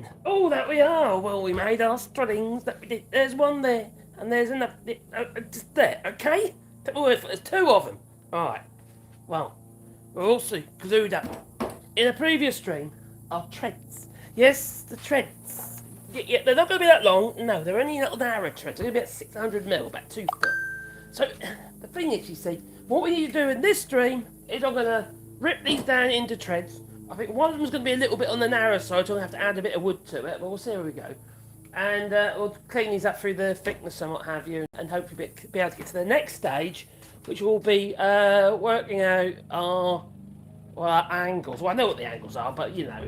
then. Oh, that we are. Well, we made our studdings. That we did. There's one there, and there's another just there. Okay. Oh, there's two of them. All right. Well, we're also glued up. In a previous stream, our treads. Yes, the treads. Yeah, they're not going to be that long. No, they're only little narrow treads. They're going to be at 600 mil, about 2 foot. So the thing is, you see, what we need to do in this stream is I'm going to rip these down into treads. I think one of them's going to be a little bit on the narrow side, so I'm going to have to add a bit of wood to it, but we'll see how we go. And we'll clean these up through the thickness and what have you, and hopefully be able to get to the next stage, which will be working out our angles. Well, I know what the angles are, but you know,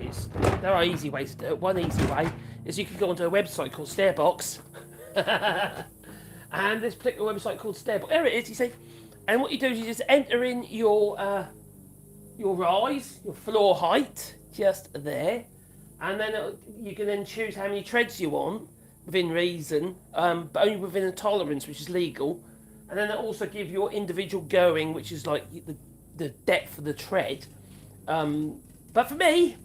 there are easy ways to do it. One easy way is you can go onto a website called Stairbox. And this particular website called Stair. There it is, you see. And what you do is you just enter in your rise, your floor height, just there. And then you can then choose how many treads you want, within reason, but only within a tolerance, which is legal. And then it also gives your individual going, which is like the depth of the tread. But for me,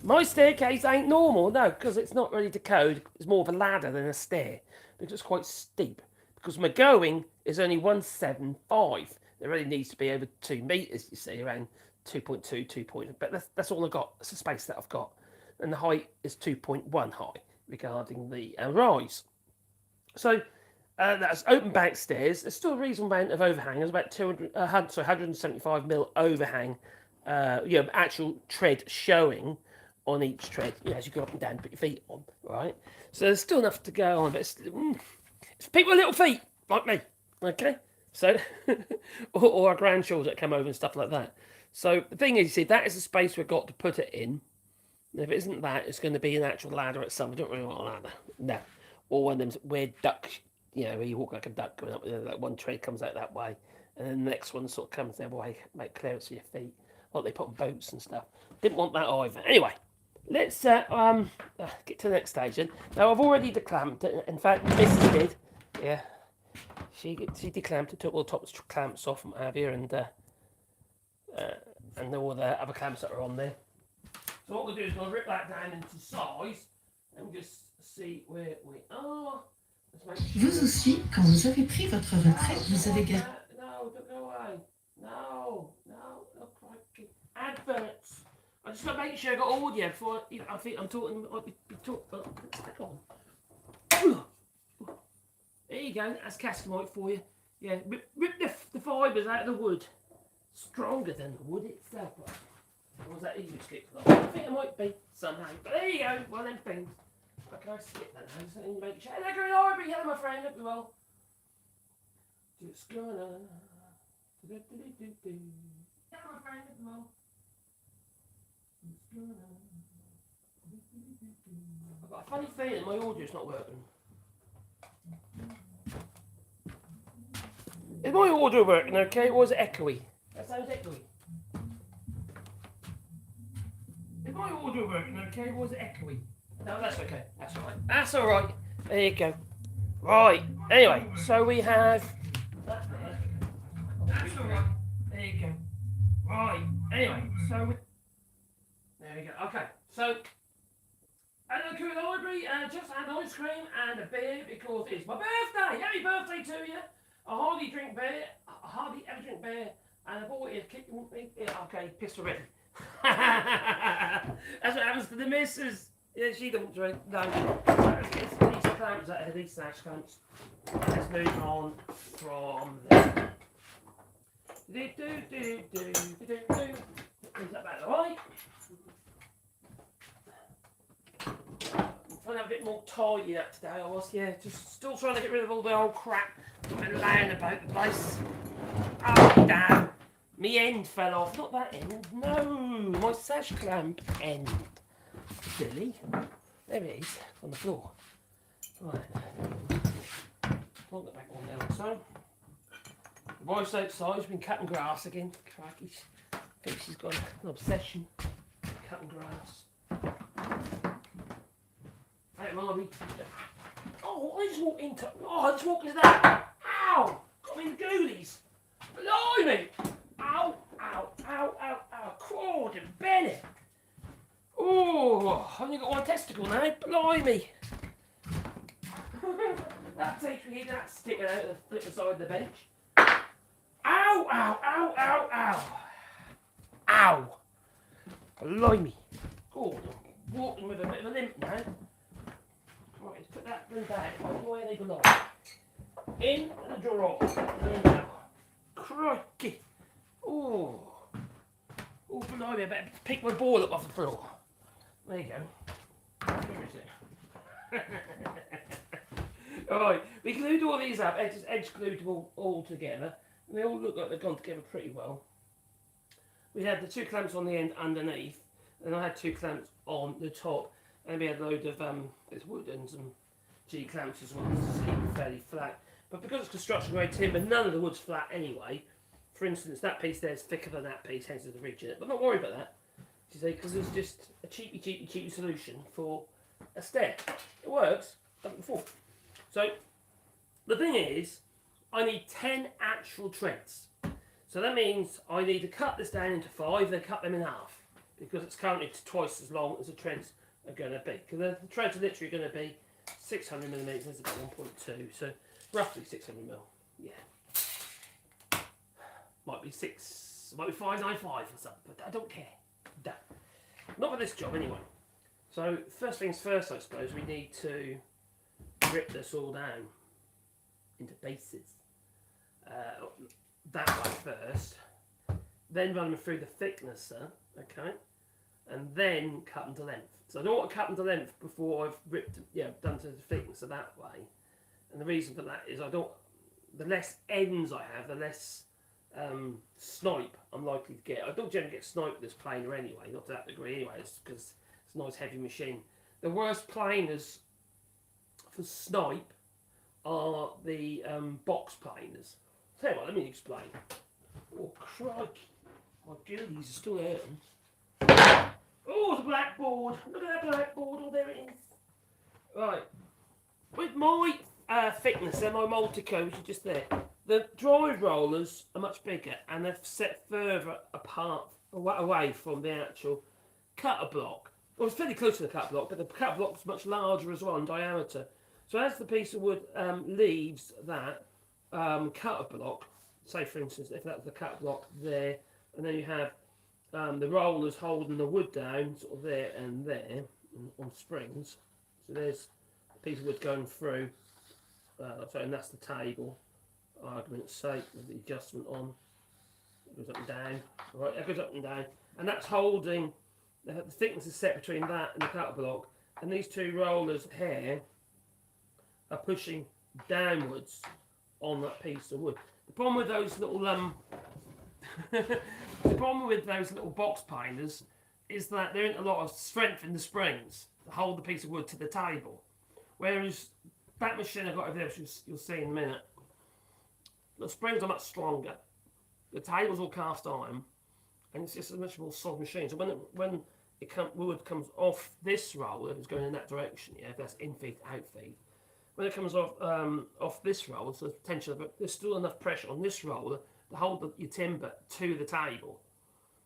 my staircase ain't normal, no, because it's not really to code. It's more of a ladder than a stair, because it's quite steep. Because my going is only 175. There really needs to be over 2 meters, you see, around 2.2, 2. But that's all I've got. That's the space that I've got. And the height is 2.1 high regarding the rise. So that's open bank stairs. There's still a reasonable amount of overhang. There's about 175 mil overhang, actual tread showing on each tread, as you go up and down, put your feet on, right? So there's still enough to go on, but it's people with little feet, like me, okay? So, or our grandchildren that come over and stuff like that. So the thing is, you see, that is the space we've got to put it in. And if it isn't that, it's going to be an actual ladder itself. We don't really want a ladder, no. Or one of them weird duck, where you walk like a duck going up, like one tread comes out that way, and then the next one sort of comes the other way, make clearance for your feet, like they put on boats and stuff. Didn't want that either. Anyway, let's get to the next stage. And now I've already declamped it. In fact, Mrs. did. Yeah, she declamped it, took all the top clamps off and what have you, and all the other clamps that are on there. So what we'll do is we'll rip that down into size and just see where we are. Vous aussi, quand vous avez pris votre retraite, vous avez gagné. No, don't go away. No, look like adverts. I just got to make sure I got audio before. I think I'm talking. Stick on. There you go. That's castamite for you. Yeah, rip the fibres out of the wood. Stronger than the wood itself. Or was that easy to skip? I think it might be somehow. But there you go. One of them things. But can I skip that now? Just let me make sure. Hello, Green Ivory. Hello, my friend. Hope you well. Just gonna. Hello, my friend. Hope you well. I've got a funny feeling my audio's not working. Is my audio working okay, or is it echoey? That sounds echoey. Is my audio working okay, or is it echoey? No, that's okay. That's alright. That's alright. There you go. Right. Anyway, so we have that there. That's alright. There you go. Right. Anyway, so there we go. Okay. So hello, Cool Library. Just had ice cream and a beer because it's my birthday. Happy birthday to you. I hardly drink beer. I hardly ever drink beer. And I bought it. Okay, pissed already. That's what happens to the missus. Yeah, she don't drink. No. It's these clamps out of these snash clamps. Let's move on from there. Is that about right? I'm trying to have a bit more tidy up today. I was, just still trying to get rid of all the old crap and laying about the place. Oh, damn. Me end fell off. Not that end. No, my sash clamp end. Silly. There it is, on the floor. Right. I'll get back on there also. The wife's outside, she's been cutting grass again. Crikey. I think she's got an obsession. Cutting grass. Hey, Marby. Oh, I just walked into. Oh, I just walked into that. Ow! Got me in the goolies. Blimey! Ow! Ow! Ow! Ow! Ow! Crawled and Bennett. Oh, I've only got one testicle now. Blimey. That takes me here, that's sticking out the flip side of the bench. Ow, ow, ow, ow, ow. Ow. Blimey. Oh, I'm walking with a bit of a limp now. Right, let's put that bin back where they belong. In the drawer. There we go. Crikey. Oh. Oh, blimey, I better pick my ball up off the floor. There you go. Where is it? Alright, we glued all these up, edge glued them all together. And they all look like they've gone together pretty well. We had the 2 clamps on the end underneath, and I had 2 clamps on the top, and we had a load of there's wood and some G clamps as well, to keep it fairly flat. But because it's construction grade timber, none of the wood's flat anyway. For instance, that piece there is thicker than that piece, hence there's a ridge in it. But not worry about that, you see, because it's just a cheapy solution for a stair. It works, done it before. So the thing is, I need 10 actual treads. So that means I need to cut this down into 5, then cut them in half, because it's currently twice as long as the treads are going to be. Because the treads are literally going to be 600mm, there's about 1.2, so roughly 600mm. Yeah. Might be 595 or something, but I don't care. Done. Not for this job anyway. So first things first, I suppose we need to rip this all down into pieces. That way first, then run them through the thicknesser, okay, and then cut them to length. So I don't want to cut them to length before I've done to the thicknesser that way. And the reason for that is the less ends I have, the less snipe I'm likely to get. I don't generally get snipe with this planer anyway, not to that degree anyway, because it's a nice heavy machine. The worst planers for snipe are the box planers. Tell you what, let me explain. Oh, crikey. My gillies are still hurting. Oh, the blackboard. Look at that blackboard. Oh, there it is. Right. With my thicknesser, my multi-co, which is just there, the drive rollers are much bigger and they're set further apart, away from the actual cutter block. Well, it's fairly close to the cutter block, but the cutter block is much larger as well in diameter. So as the piece of wood leaves that cutter block, say for instance, if that's the cutter block there, and then you have the rollers holding the wood down, sort of there and there, on springs. So there's a piece of wood going through, and that's the table, argument's sake, with the adjustment on. It goes up and down, right, it goes up and down, and that's holding, the thickness is set between that and the cutter block, and these 2 rollers here are pushing downwards on that piece of wood. The problem with those little the problem with those little box planers is that there isn't a lot of strength in the springs to hold the piece of wood to the table. Whereas that machine I've got over there, which you'll see in a minute, the springs are much stronger. The table's all cast iron, and it's just a much more solid machine. So when wood comes off this roller, it's going in that direction, yeah, if that's in feed, out feed. When it comes off this roller, so there's still enough pressure on this roller to hold your timber to the table.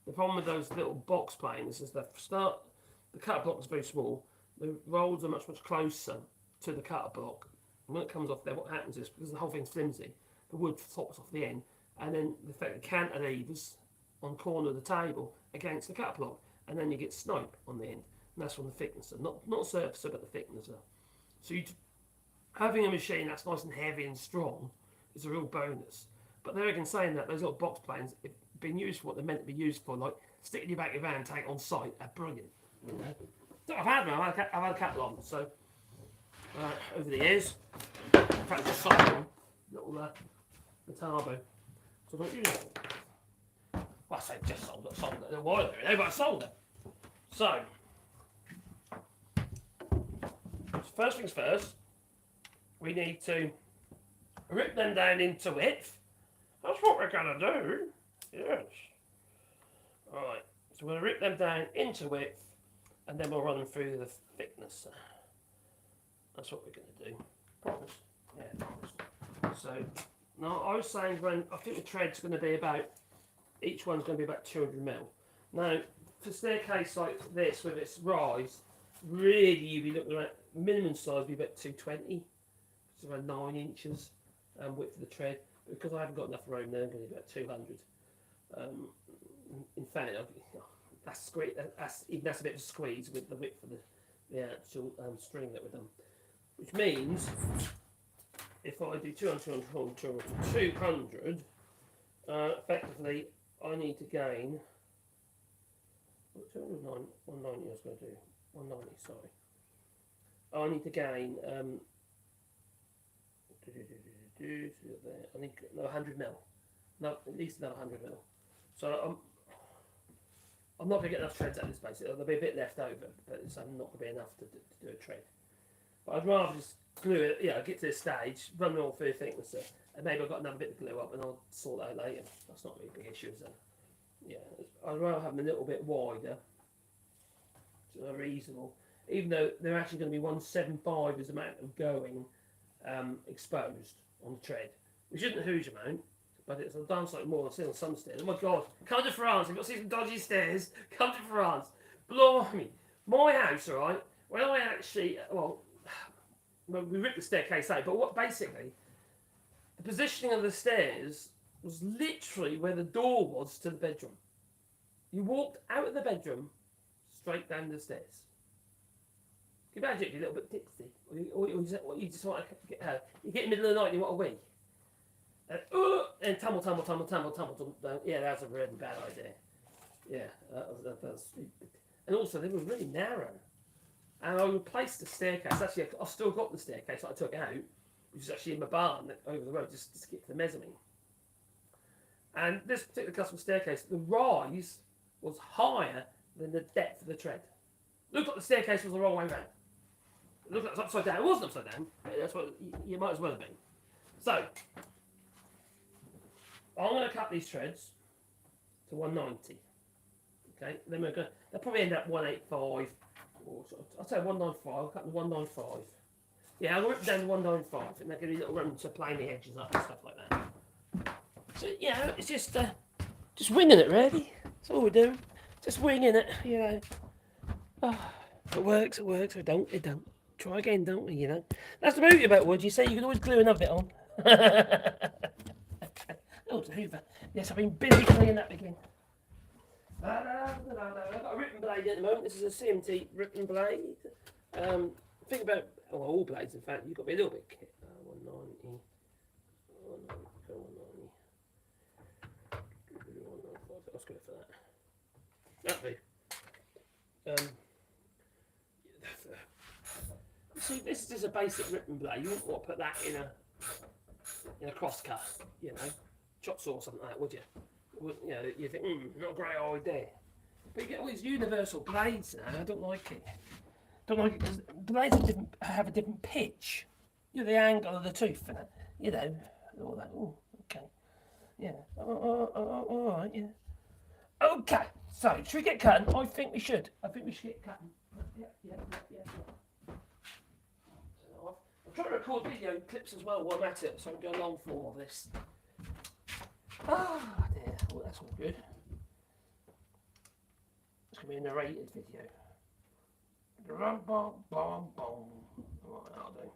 The problem with those little box planers is that the cutter block is very small. The rolls are much closer to the cutter block. And when it comes off there, what happens is, because the whole thing's flimsy, the wood flops off the end, and then the effect the cantilevers on the corner of the table against the cutter block, and then you get snipe on the end. And that's from the thicknesser, not surfacer, but the thicknesser. So having a machine that's nice and heavy and strong is a real bonus. But there again, saying that, those little box planes, if being used for what they're meant to be used for, like sticking your back of your van tank on site, are brilliant. You know? So I've had them, I've had a couple of them. So over the years, in fact, I just sold them, little Metabo. So I don't use it. Well, I say just sold it a little while ago, but I sold it. So first things first, we need to rip them down into width. That's what we're going to do. Yes. Alright, so we'll rip them down into width, and then we'll run them through the thickness. That's what we're going to do. Promise? Yeah, promise. So, now I was saying I think the tread's going to be about, each one's going to be about 200mm. Now, for staircase like this with its rise, really you'd be looking at minimum size would be about 220. It's around 9 inches width of the tread. Because I haven't got enough room there, I'm going to do about 200. In fact, that's a bit of a squeeze with the width of the actual string that we've done. Which means, if I do 200, effectively I need to gain 190 I was going to do 190, sorry. I need to gain I think 100 mil. No, at least another 100 mil. So I'm not going to get enough treads out of this base. There'll be a bit left over, but it's not going to be enough to do a tread. But I'd rather just glue it, get to this stage, run it all through thickness, and maybe I've got another bit to glue up and I'll sort that out later. That's not really a big issue, is it? Yeah, I'd rather have them a little bit wider, so they're reasonable. Even though they're actually going to be 175 as the amount of going exposed on the tread, which isn't a huge amount, but it's done slightly more. I've seen on some stairs. Oh my God, come to France. If you've got to see some dodgy stairs, come to France. Blimey, my house, all right, when I actually, we ripped the staircase out, but basically, the positioning of the stairs was literally where the door was to the bedroom. You walked out of the bedroom, straight down the stairs. Can you imagine if you're a little bit tipsy, or you just want to you get in the middle of the night and you want to wee, and tumble down. Yeah, that's a really bad idea. Yeah, that's and also they were really narrow. And I replaced the staircase. Actually, I've still got the staircase that I took out, which is actually in my barn over the road, just to get to the mezzanine. And this particular custom staircase, the rise was higher than the depth of the tread. Looked like the staircase was the wrong way round. It looked like it was upside down. It wasn't upside down. That's what you might as well have been. So, I'm going to cut these treads to 190. Okay, then they'll probably end up 185. I'll say 195. I'll cut them to 195. Yeah, I'll rip them down to 195, and they'll give you a little room to plane the edges up and stuff like that. So yeah, it's just winging it, really. That's all we're doing. Just winging it, Oh, if it works, it works. If it don't, it don't. Try again, don't we? That's the beauty about wood. You say you can always glue another bit on. Oh, the Hoover. Yes, I've been busy cleaning that again. I've got a ripping blade at the moment. This is a CMT ripping blade. Think about all blades. In fact, you've got to be a little bit kit. 190. 190. Let's go for that. That'll do. See, this is just a basic ripping blade. You wouldn't want to put that in a cross cut, chop saw or something like that, would you? You think, not a great idea. But you get all these universal blades now. I don't like it. Don't like it because blades have a different pitch. The angle of the tooth and all that. Oh, okay. Yeah. All right. Yeah. Okay. So, should we get cutting? I think we should. Get cutting. Yeah. I'm trying to record video clips as well while I'm at it, so I can go long form of this. Oh dear, well, that's all good. It's going to be a narrated video. Right, that'll do.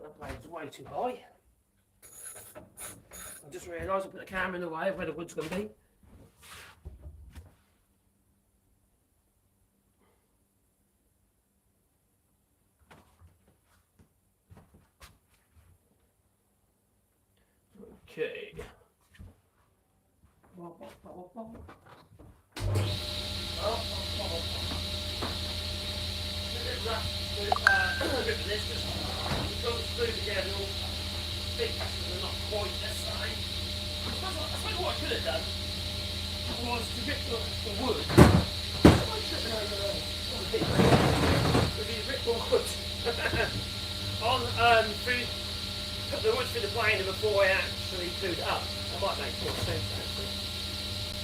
That blade's way too high. I just realised I put the camera in the way of where the wood's going to be. Okay. This just goes through together. All big pieces are not quite the same. I suppose what I could have done was to rip the wood. I'm tripping over the piece. Would be rip the wood on put the wood through the planer before I actually glued it up. That might make more sense actually.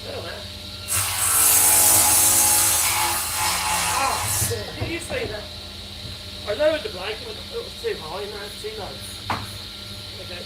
I don't know. Oh, did you see that? I lowered the blade, it was too high, and now it's too low. Okay.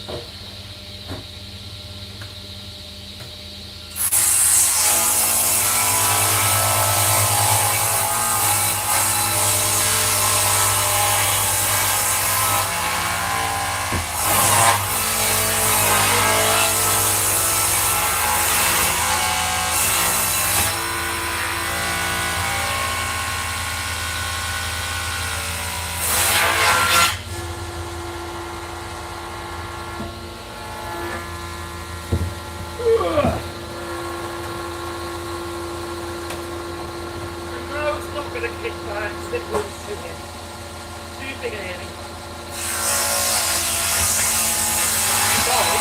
going to clip that, slip wheels too heavy. Too big and heavy. Sorry.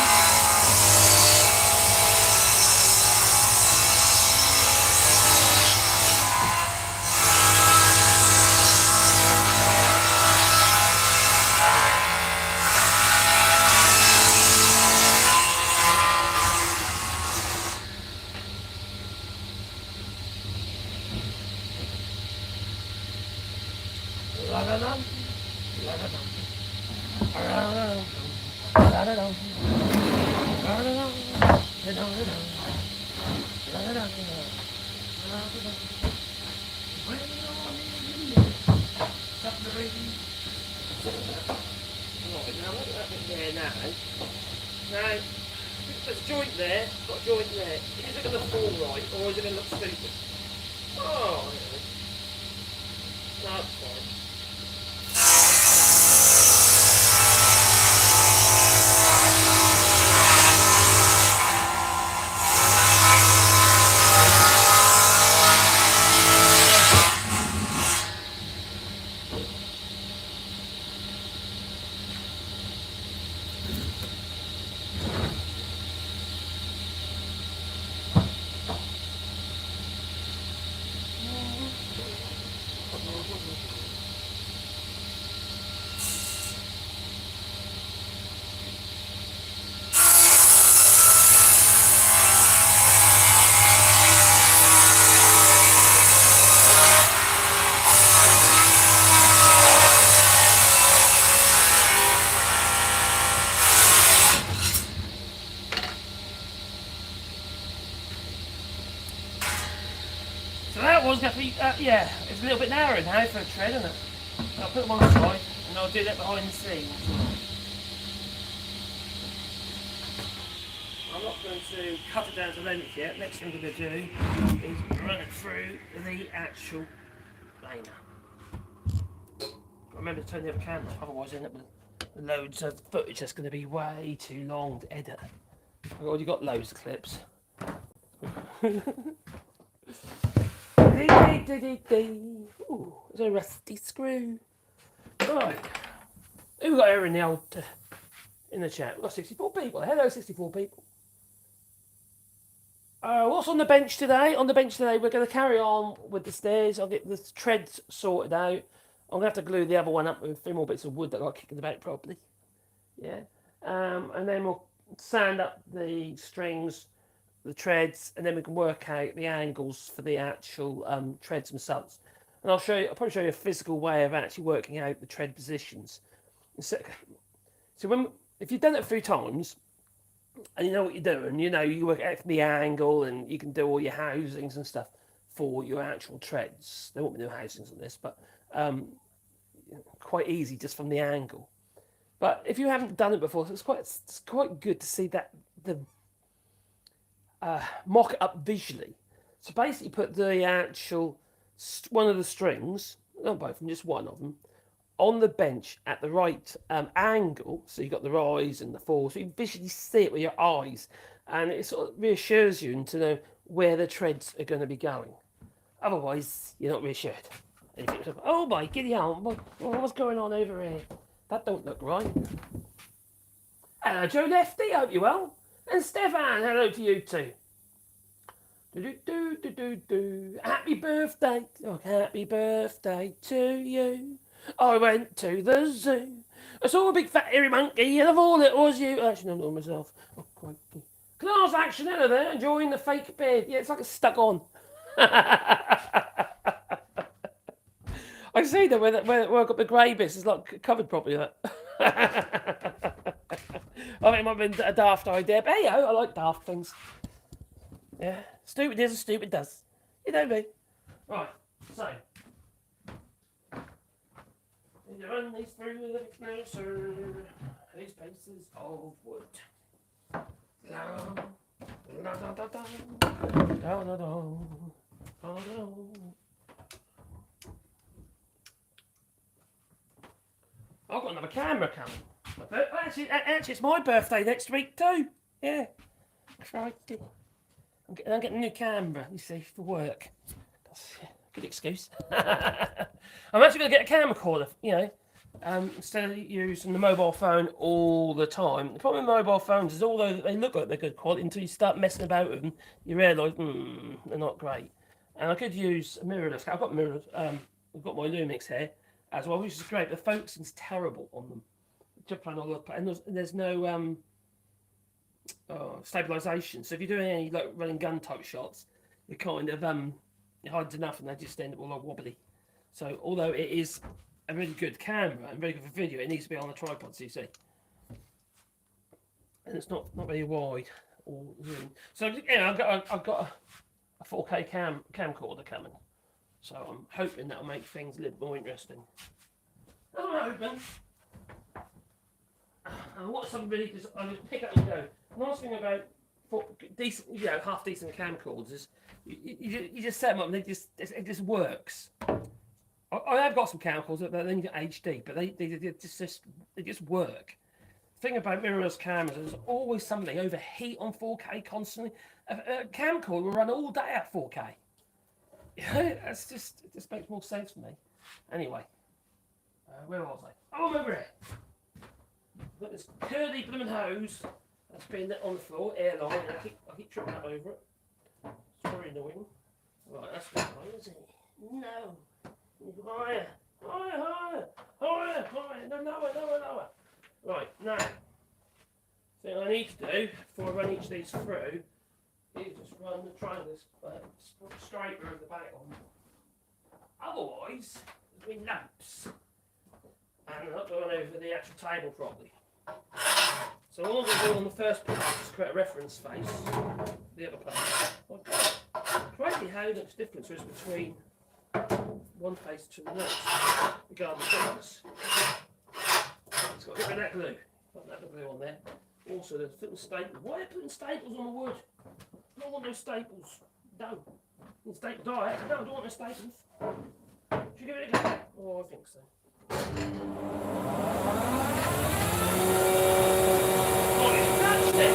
Now, there's a joint there, got a joint there. Is it going to fall right, or is it going to look stupid? Oh, no, that's fine. So that was going to be, yeah, it's a little bit narrow now for a tread, isn't it? So I'll put them on the side and I'll do that behind the scenes. I'm not going to cut it down to length yet. Next thing I'm going to do is run it through the actual planer. Remember to turn the other camera off, otherwise I end up with loads of footage that's going to be way too long to edit. I've already got loads of clips. Ooh, there's a rusty screw. Right, who we got here in the old in the chat? We've got 64 people. Hello, 64 people. What's on the bench today? On the bench today, we're going to carry on with the stairs. I'll get the treads sorted out. I'm going to have to glue the other one up with a few more bits of wood that got kicking about properly. Yeah, and then we'll sand up the strings, the treads, and then we can work out the angles for the actual treads themselves. And I'll probably show you a physical way of actually working out the tread positions. So if you've done it a few times and you know what you're doing, you work out from the angle and you can do all your housings and stuff for your actual treads. There won't be no housings on this, but quite easy just from the angle. But if you haven't done it before, it's quite good to see that mock it up visually. So basically put the actual one of the strings, not both of them, just one of them, on the bench at the right angle. So you've got the rise and the fall, so you visually see it with your eyes, and it sort of reassures you to know where the treads are going to be going. Otherwise, you're not reassured. And you think, oh my giddy aunt, what's going on over here? That don't look right. Hello, Joe Lefty, hope you're well. And Stefan, hello to you too. Happy birthday, oh, happy birthday to you. I went to the zoo. I saw a big fat hairy monkey, and I thought it was you. Actually, no, not myself. Oh, crikey. Class action, hello there, enjoying the fake beard. Yeah, it's like it's stuck on. I see that where I've got the grey bits, it's like covered properly. I think it might have been a daft idea, but hey, I like daft things. Yeah, stupid is as stupid does. You know me. Right, so. Need to run these through the closer. These pieces of wood. I've got another camera coming. Actually, it's my birthday next week too. Yeah. Crikey. I'm getting a new camera, you see, for work. excuse. I'm actually going to get a camera recorder, instead of using the mobile phone all the time. The problem with mobile phones is although they look like they're good quality, until you start messing about with them, you realise they're not great. And I could use a mirrorless. I've got mirrors. I've got my Lumix here as well, which is great. The focusing's terrible on them. Just playing all the, and there's no stabilisation. So if you're doing any like running gun type shots, you're kind of it hides enough, and they just end up all like wobbly. So although it is a really good camera and very good for video, it needs to be on a tripod, so you see. And it's not very wide or zoom. So yeah, I've got a 4K camcorder coming. So I'm hoping that'll make things a little more interesting. I'm hoping. And what's something really just I just pick up and go. Nice thing about decent, half decent camcorders is you just set them up and it just works. I have got some camcorders that then get HD, but they just work. The thing about mirrorless cameras is there's always something. They overheat on 4K constantly. A camcorder will run all day at 4K. It just makes more sense for me. Anyway, where was I? Oh, I'm over here. Got this curly blooming hose that's been on the floor, airline, and I keep tripping up over it. It's very annoying. Right, that's not right, is it? No. Higher. No, lower. Right, now, thing I need to do before I run each of these through is just try this scraper over the back on. Otherwise, there's been lumps. And I'm not going over the actual table properly. So all I'm going to do on the first page is create a reference face for the other page. Crazy how much difference there is between one face to the next, regardless of thickness. It's got a bit of that glue. Got that glue on there. Also, there's little staples. Why are they putting staples on the wood? I don't want those staples. No. In staple diet. No, I don't want those staples. Should you give it a go? Oh, I think so. Oh, it's touched it!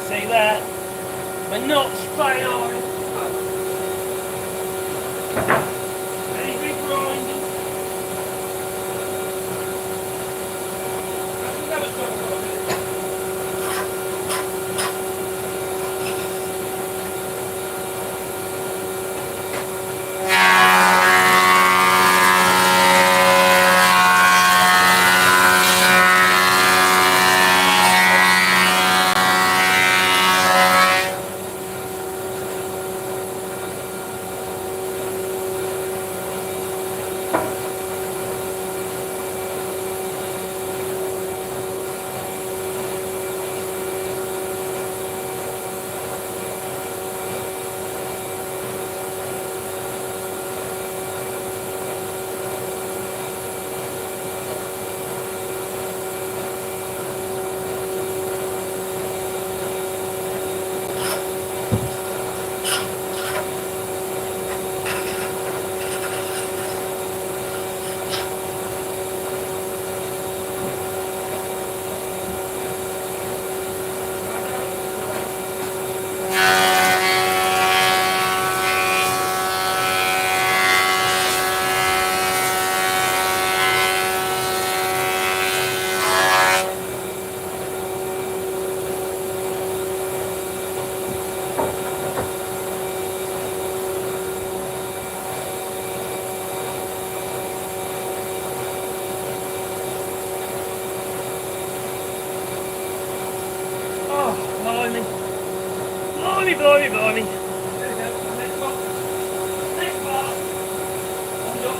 See that? But not straight on. Very grinding. Blimey, blimey, blimey. There we go. Next one. Next part. On your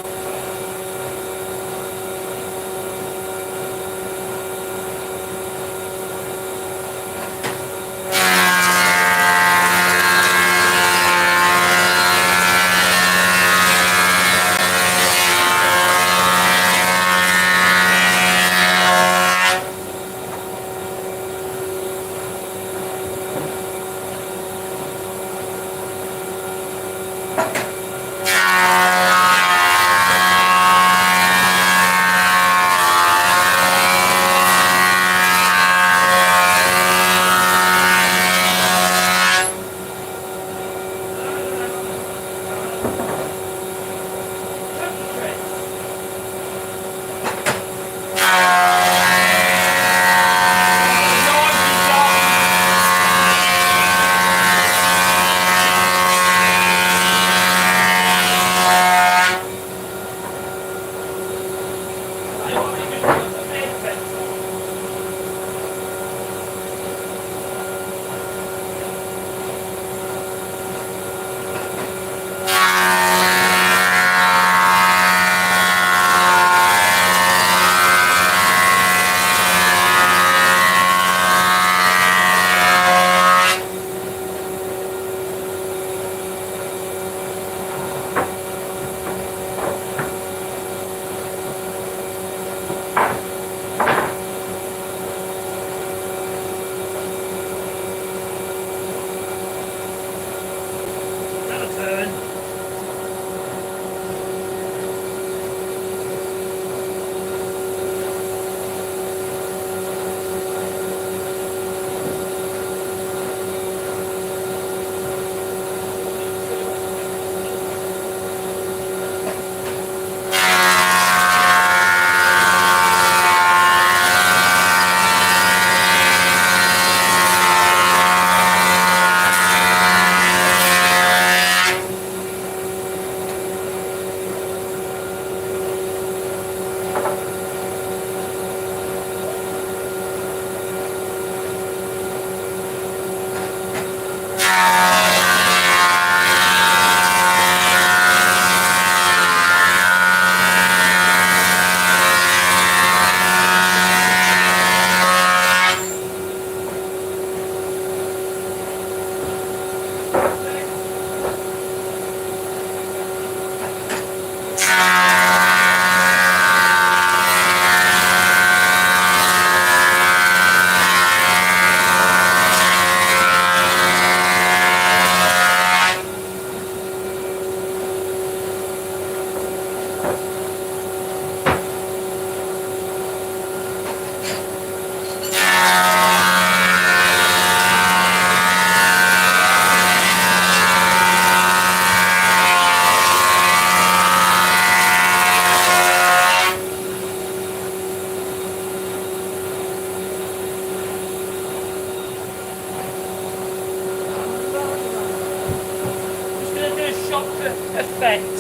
effect.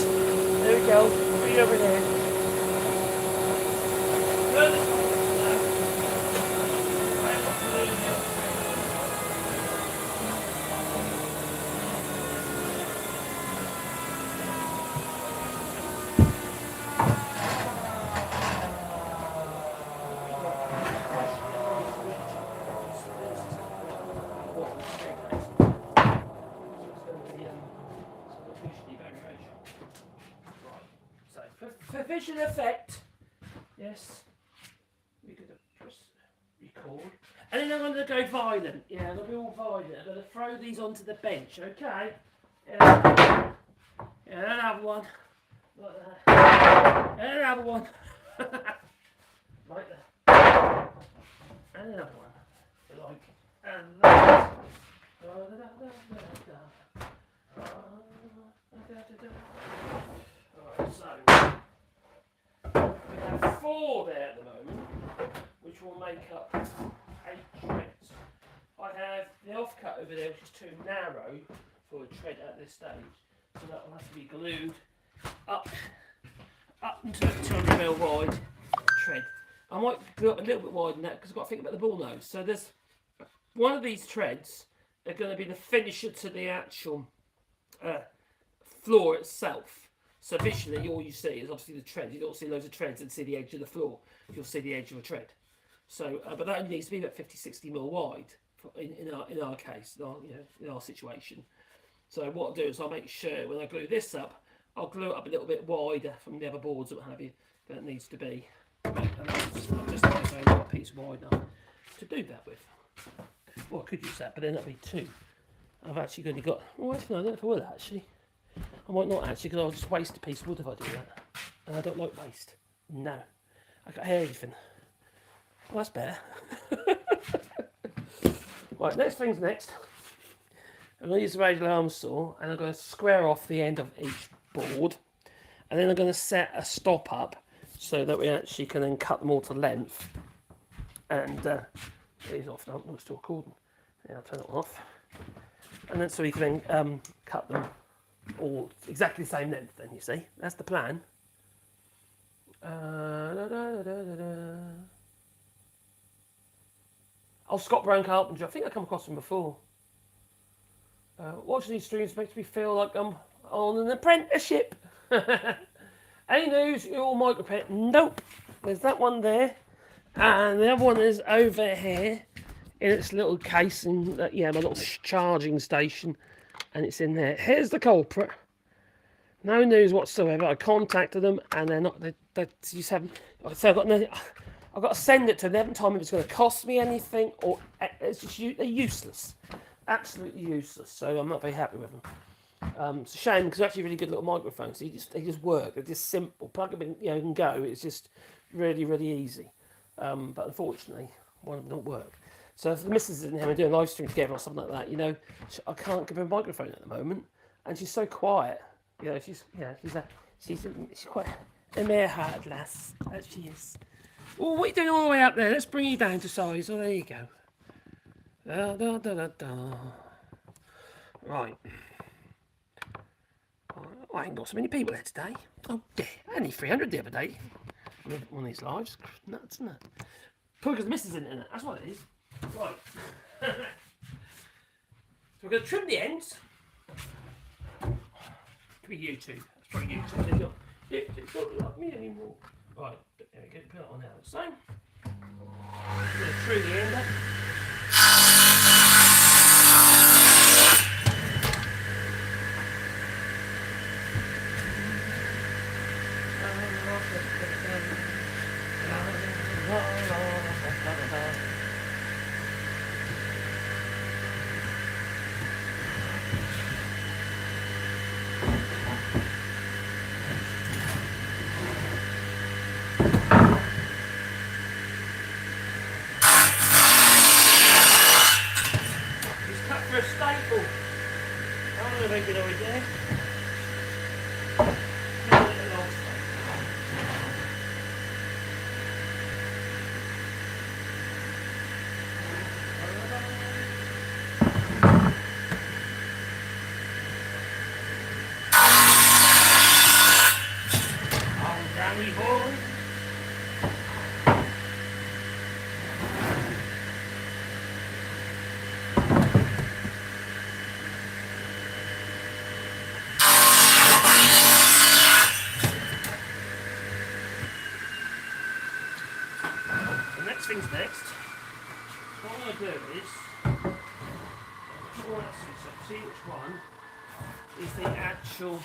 There we go. Right over there. For visual effect, yes, we're going to press record, and then I'm going to go violent. Yeah, they'll be all violent. I'm going to throw these onto the bench, okay? Yeah, another one, like that. And another one, like that. And another one, like, and that. Alright, so we have 4 there at the moment, which will make up 8 treads. I have the offcut over there, which is too narrow for a tread at this stage, so that will have to be glued up into the 200mm wide tread. I might go a little bit wider than that because I've got to think about the ball nose. So there's one of these treads are going to be the finisher to the actual floor itself. So visually, all you see is obviously the tread. You don't see loads of treads and see the edge of the floor. You'll see the edge of a tread. So, but that only needs to be about 50-60 mil wide in our case, in our situation. So what I'll do is I'll make sure when I glue this up, I'll glue it up a little bit wider from the other boards or what have you than it needs to be. And I'll just a piece wide enough to do that with. Well, I could use that, but then that'd be two. I've actually only got. Oh, actually, no, I don't know if I will actually. I might not actually, because I'll just waste a piece of wood if I do that. And I don't like waste. No. I can't hear anything. Well, that's better. Right, next thing's next. I'm going to use the radial arm saw, and I'm going to square off the end of each board. And then I'm going to set a stop up so that we actually can then cut them all to length. And it is off now, it's still recording. Yeah, I'll turn it off. And then so we can then cut them all exactly the same length then, you see. That's the plan. Oh, Scott Brown Carpenter. I think I come across him before. Watching these streams makes me feel like I'm on an apprenticeship. Any news? You're all micropet? Nope. There's that one there. And the other one is over here in its little case in my little charging station. And it's in there. Here's the culprit. No news whatsoever. I contacted them and they're not. They just haven't. So I've got to send it to them. They haven't told me if it's going to cost me anything or it's just they're useless. Absolutely useless. So I'm not very happy with them. It's a shame because they're actually really good little microphones. They just work. They're just simple. Plug them in, and go. It's just really, really easy. But unfortunately, one of them don't work. So if the missus isn't here and doing a live stream together or something like that, I can't give her a microphone at the moment, and she's so quiet. She's quite a mere-hearted lass, that she is. Oh, what are you doing all the way up there? Let's bring you down to size. Oh, there you go. Da, da, da, da, da. Right. I ain't got so many people here today. Oh, yeah, only 300 the other day. One of these lives. Nuts, isn't it? Probably because the missus isn't in it. That's what it is. Right. So we're going to trim the ends. Could be YouTube. That's probably YouTube. It's not like me anymore. Right, there we go. Put it on now. So, I'm going to trim the end up. Next, what I'm going to do is see which one is the actual.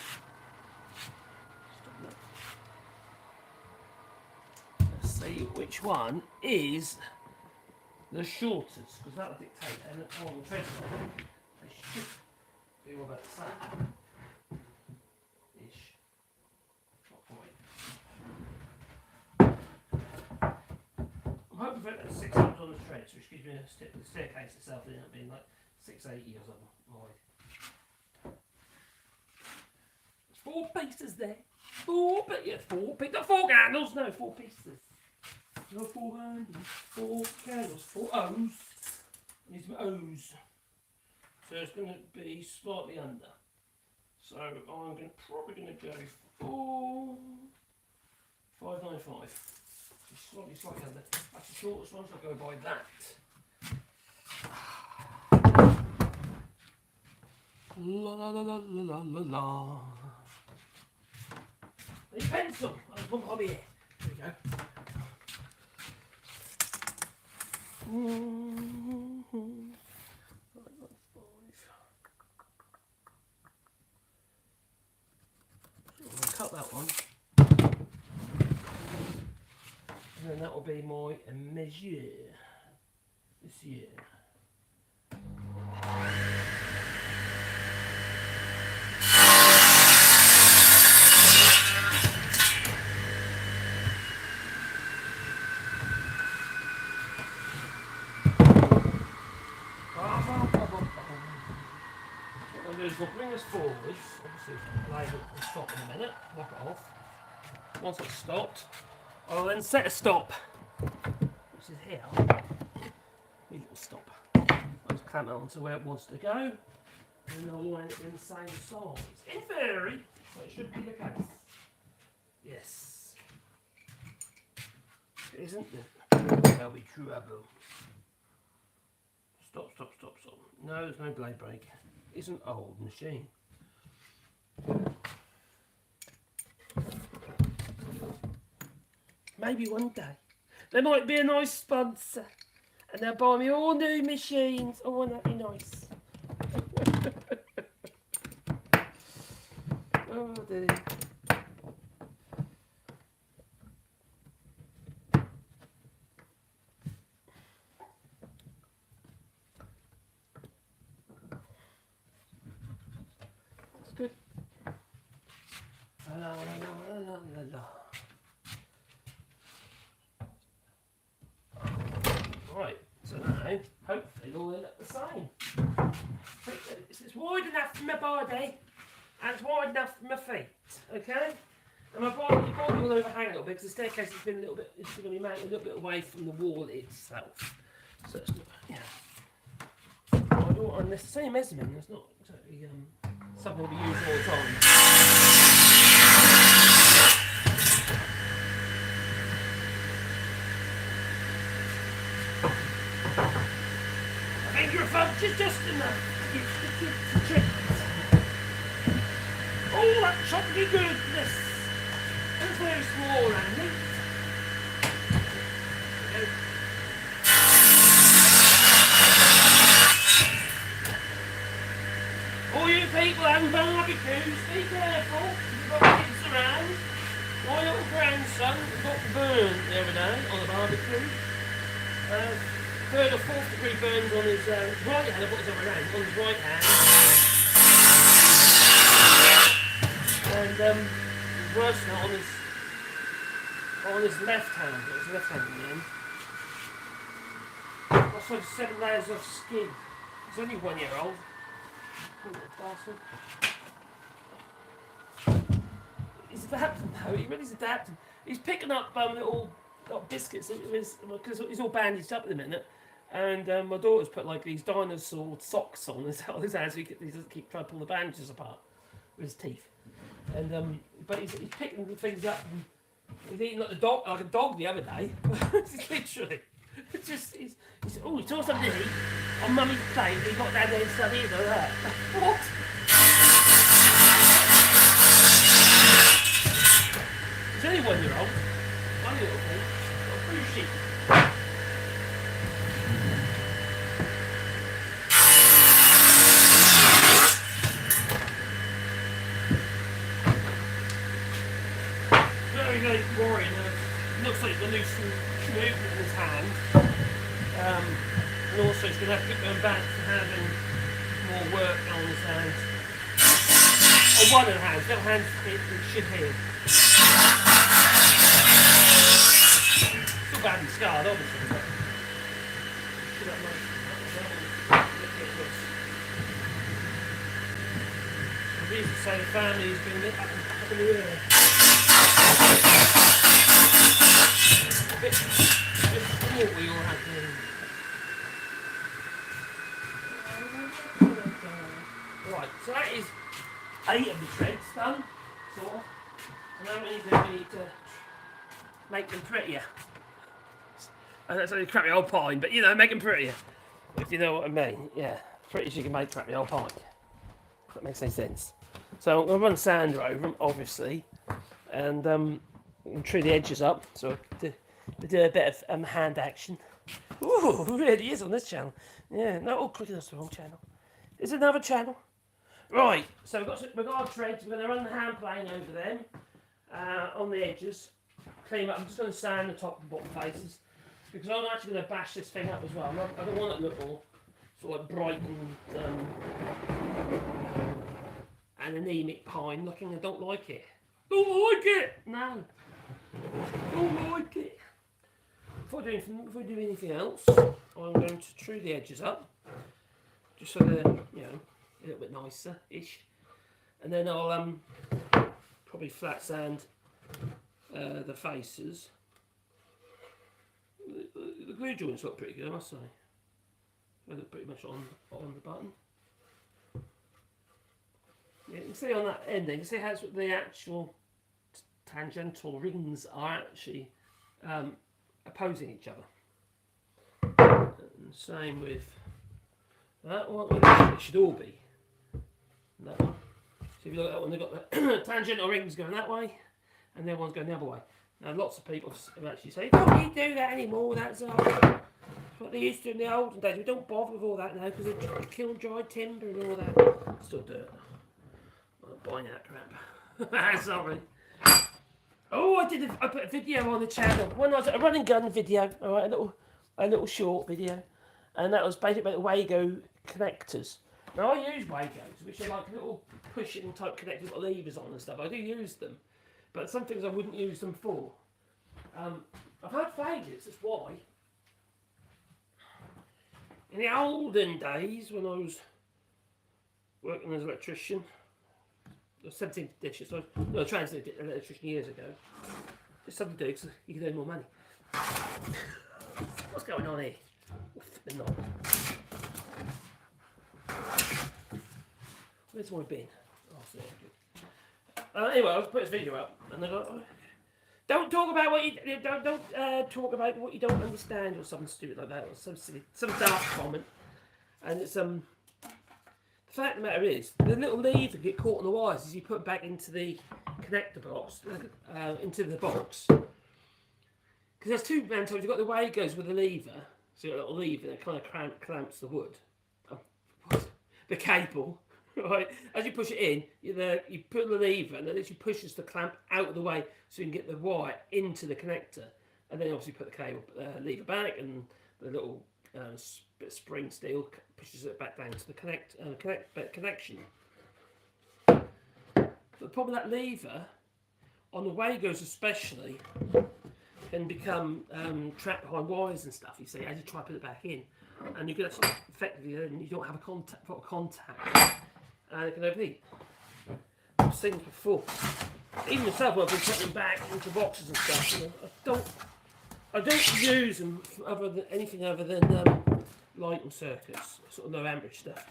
Let's see which one is the shortest, because that will dictate and how long the treads are. They should be all about the same. Ish. Not quite. I'm hoping for 6 inches on the treads, which gives me the staircase itself ending up being like 680 or something wide. There's 4 pieces there. 4 candles. No, 4 pieces. No 4 handles. 4 candles. 4 O's. I need some O's. So it's going to be slightly under. So I'm probably going to go for 595. Slightly under. That's the shortest one, so I'll go by that. La la la la la la la. The pencil. I'll put hobby here. There we go. I'll cut that one. And then that will be my measure. This year. We'll bring this forward. Obviously, the label will stop in a minute. Knock it off. Once it's stopped, I'll then set a stop, which is here. A little stop. I'll just clamp it onto where it wants to go, and I'll line it in the same size. In theory, that should be the case. Yes. If it isn't, then there'll be trouble. Stop, stop, stop, stop. No, there's no blade break. It's an old machine. Maybe one day there might be a nice sponsor and they'll buy me all new machines. Oh, wouldn't that be nice? Oh dear. Good. La, la, la, la, la, la. Right, so now, hopefully they'll end up the same. It's wide enough for my body, and it's wide enough for my feet, okay? And my body will overhang a little bit, because the staircase has been a little bit, it's going to be mounted a little bit away from the wall itself. So it's not, yeah. I don't want unnecessary measurement, it's not exactly, something we use all the time. I think your fudge is just enough to get the kids to treat. Oh, that chocolatey goodness! And it's very small and neat. All you people having barbecues, be careful. You've got kids around. My little grandson got burned the other day on a barbecue. Third or fourth degree burns on his right hand. I put his other hand on his right hand. And worse than on his left hand. It was left hand in the end. That's like 7 layers of skin. He's only 1 year old. He's adapting though, he really is adapting. He's picking up little biscuits because he's all bandaged up at the minute. And my daughter's put like these dinosaur socks on his hands so he doesn't keep trying to pull the bandages apart with his teeth. And but he's picking the things up and he's eating like a dog the other day. Literally. It's just, he saw something to eat on mummy's plate, he got down there and started eating like that. What? He's only 1 year old. One little thing. Got a blue sheep. Very, very worrying. Looks like he's got loose movement in his hand. And also he's going to have to keep going back to having more work on his hands. Or one of the hands, that hand it should heal. Still badly scarred obviously, but should have most I used to say the family's been a bit up in the air. A bit what we all had to do. Right, so that is 8 of the treads done, sort of. And now we need to make them prettier. And that's only crappy old pine, but you know, make them prettier. If you know what I mean, yeah. Pretty as you can make crappy old pine. that makes any sense. So I'm going to run sander over them, obviously, and trim the edges up. So to do a bit of hand action. Ooh, it really is on this channel. Yeah, no, oh, clicking that's the wrong channel. Is it another channel? Right, so we've got our treads. We're going to run the hand plane over them on the edges. Clean up. I'm just going to sand the top and bottom faces because I'm actually going to bash this thing up as well. I don't want it to look all sort of bright and anemic pine looking. I don't like it. Don't like it. No. Don't like it. Before I do anything else, I'm going to true the edges up, just so they're, you know, a little bit nicer-ish. And then I'll probably flat sand the faces. The glue joints look pretty good, I must say. They look pretty much on the button. Yeah, you can see on that ending, you can see how the actual tangential rings are actually opposing each other. And same with that one. It should all be that one. So if you look at that one, they've got the tangential rings going that way, and the other one's going the other way. Now, lots of people have actually said, "Don't need to do that anymore. That's what they used to do in the olden days. We don't bother with all that now because they kill dry timber and all that." Still do it. I'm not buying that crap. Sorry. Oh, I put a video on the channel. When I was at a run and gun video, all right, a little short video, and that was basically about the Wago connectors. Now I use Wagos, which are like little pushing type connectors with levers on and stuff. I do use them, but some things I wouldn't use them for. I've had failures. That's why. In the olden days, when I was working as an electrician. 17th edition, so I was trying to be an electrician years ago. Just something to do because you can earn more money. What's going on here? They're not. Where's my bin? Oh, there. Anyway, I was putting this video up, and I go, oh, don't talk about what you don't talk about what you don't understand or something stupid like that, or some silly, some dark comment, and it's The fact of the matter is, the little lever get caught on the wires as you put it back into the connector box, into the box. Because there's two times you've got the way it goes with the lever, so you've got a little lever that kind of clamps the wood, the cable, right? As you push it in, you put the lever and then it pushes the clamp out of the way so you can get the wire into the connector. And then obviously put the cable lever back and the little bit of spring steel pushes it back down to the connection. But the problem with that lever, on the Wagos especially, can become trapped behind wires and stuff, you see, as you try to put it back in. And you can actually, effectively, you don't have a proper contact, and it can overheat. I've seen it before. Even myself, when I've been putting them back into boxes and stuff, you know, I don't use them for anything other than lighting circuits, sort of low amperage stuff.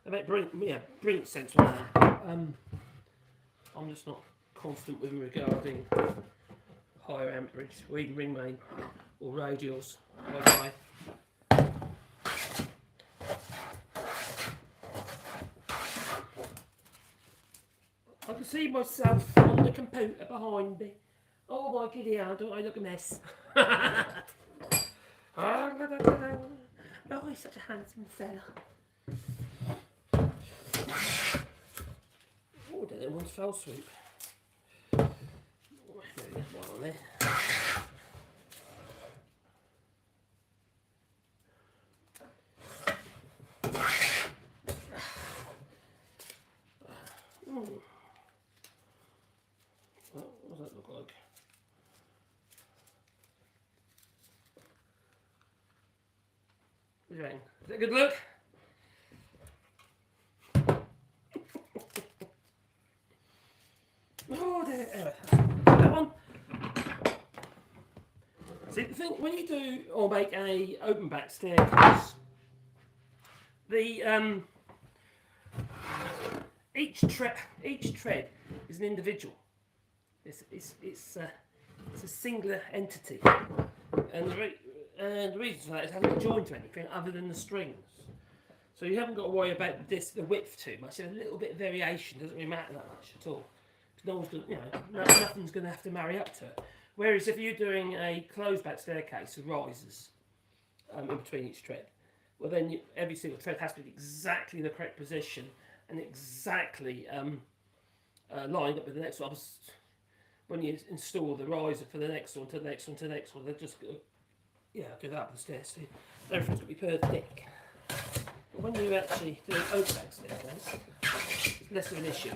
They make brilliant sense on that. I'm just not confident with them regarding higher amperage, or even ring main, or radials. I can see myself on the computer behind me. Oh my giddy, I look a mess. Oh, he's such a handsome fella. Oh, that one's fell swoop. Oh, maybe there's one on there. What does that look like? What do you reckon? Is that a good look? Oh, there. Anyway, that one. See, the thing when you do or make a open back staircase, the each tread is an individual. It's a singular entity, and the reason for that is having a joint to anything other than the strings. So you haven't got to worry about the width too much. A little bit of variation doesn't really matter that much at all. No one's going, nothing's going to have to marry up to it. Whereas if you're doing a closed back staircase with risers in between each tread, well then every single tread has to be exactly the correct position and exactly lined up with the next one. When you install the riser for the next one to the next one to the next one, they just go, go up the stairs. So everything's got to be perfect. But when you actually do an open back staircase, it's less of an issue.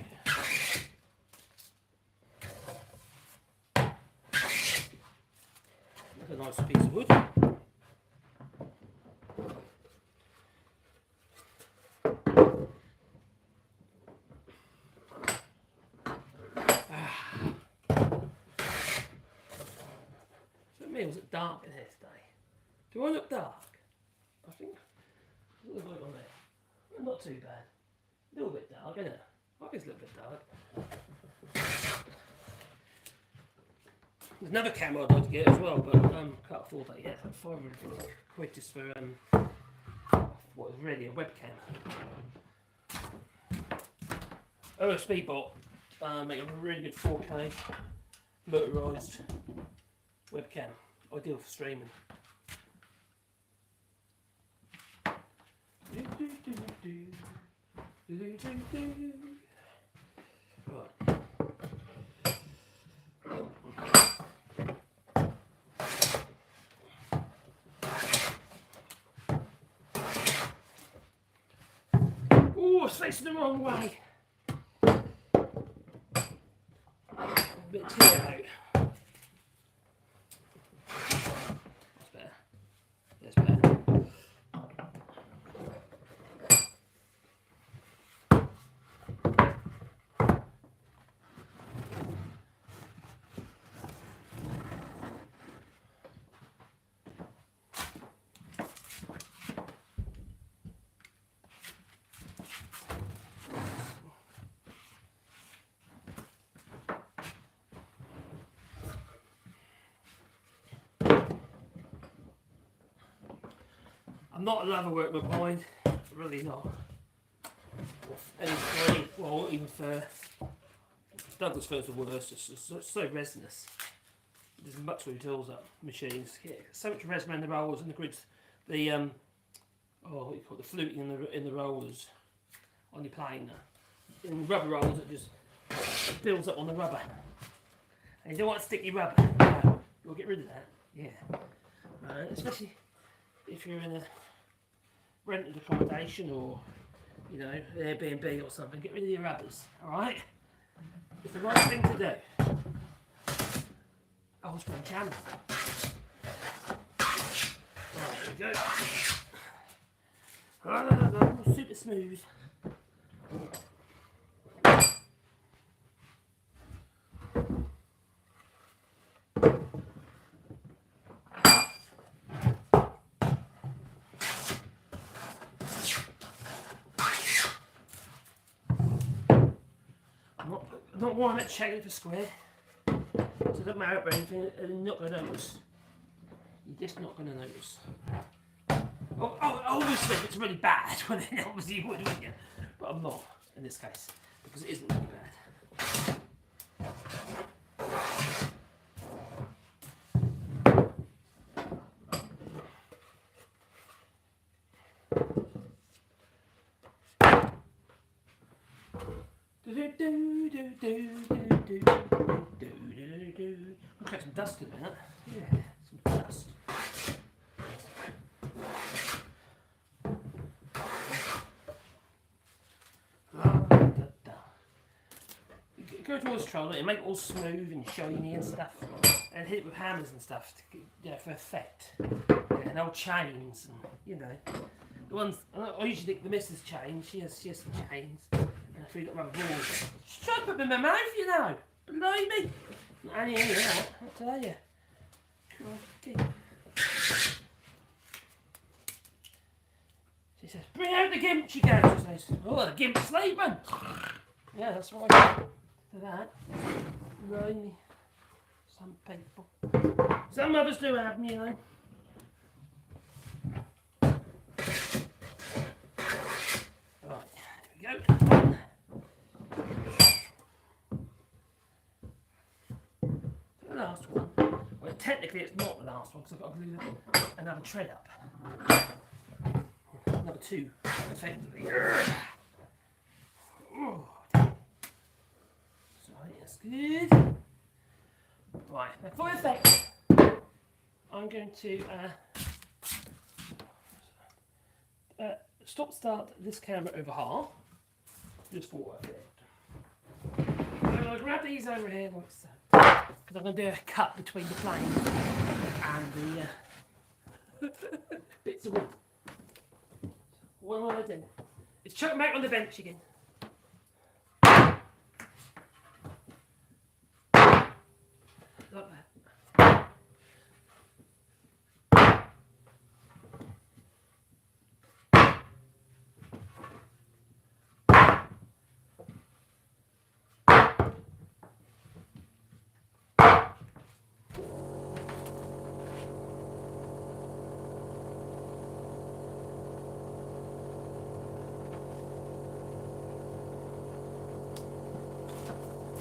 A nice piece of wood. So it was it dark in here today? Do I look dark? I think it looks like on there. Not too bad. A little bit dark, isn't it? I think it's a little bit dark. There's another camera I'd like to get as well, but can't afford that yet. I'm 500 quid just for what is really a webcam. OSB bot make a really good 4K motorised webcam, ideal for streaming. Right. Oh, it's facing the wrong way. A bit too out. That's better. That's better. I'm not a leather workman behind, really not. Well, even for Douglas firms are worse, it's so resinous. There's much with tools up machines. Yeah, so much resin around the rollers and the grids. The what do you call it, the fluting in the rollers on your plane. In rubber rollers, it just builds up on the rubber. And you don't want sticky rubber. No, you'll get rid of that. Yeah, especially if you're in a rented accommodation or Airbnb or something. Get rid of your rubbers. All right, it's the right thing to do. Oh, it's from channel. Right, there we go. Super smooth. I'm not worrying about checking for square. So it doesn't matter about anything, you're not going to notice. You're just not going to notice. Oh, obviously if it's really bad, well then obviously you would, wouldn't you? But I'm not in this case, because it isn't really bad. I'll get some dust in that. Yeah, some dust. Go towards the trailer and make it all smooth and shiny and stuff, and hit it with hammers and stuff to, for effect. Yeah, and old chains and the ones I usually think the missus chain. She has some chains. And I got rubber balls. Shut up in my mouth, Blimey. Not any of that, I'll tell you. She says, bring out the gimp, she goes. She says, oh, the gimp's sleeping. Yeah, that's what I do to that. Blimey. Some people. Some of us do have them, technically it's not the last one because I've got to glue another tread up. Number 2, effectively. Right, that's good. Right, now for effect, I'm going to start this camera over half, just for effect. I'm going to grab these over here like so, because I'm going to do a cut between the plane and the bits of wood. What am I going to do? Is chuck them out on the bench again. Like that.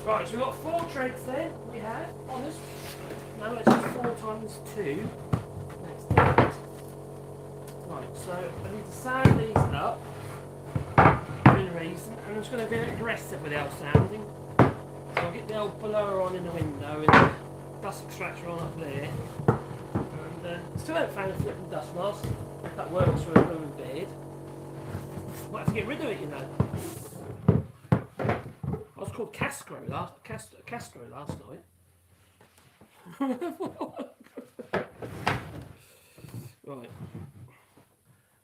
Right, so we've got 4 treads there, we have, on this. Now let's do 4 times 2. Let's do it. Right, so I need to sand these up, within reason, and I'm just going to be aggressive with the old sanding. So I'll get the old blower on in the window and the dust extractor on up there. And still haven't found a flipping dust mask, if that works for a ruined bed. Might have to get rid of it, you know. I was called Castro last night. Right.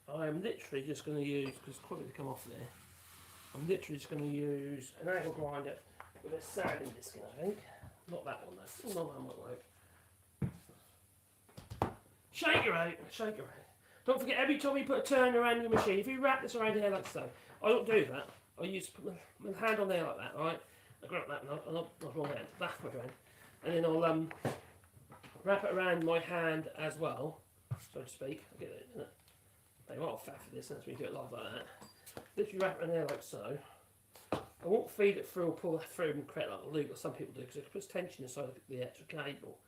I'm literally just going to use, because it's quite going to come off there, I'm literally just going to use an angle grinder with a sanding disc in, I think. Not that one though. Not that one might work. Shake her out, shake her out. Don't forget, every time you put a turn around your machine, if you wrap this around here like so, I don't do that. I use put my hand on there like that, right? I grab that and I'll wrong hand, that way around. And then I'll wrap it around my hand as well, so to speak. I'll get it, isn't it? They might fat for this, that's when you do it like that. Literally wrap it in there like so. I won't feed it through or pull it through and create like a loop, or some people do, because it puts tension inside the actual cable.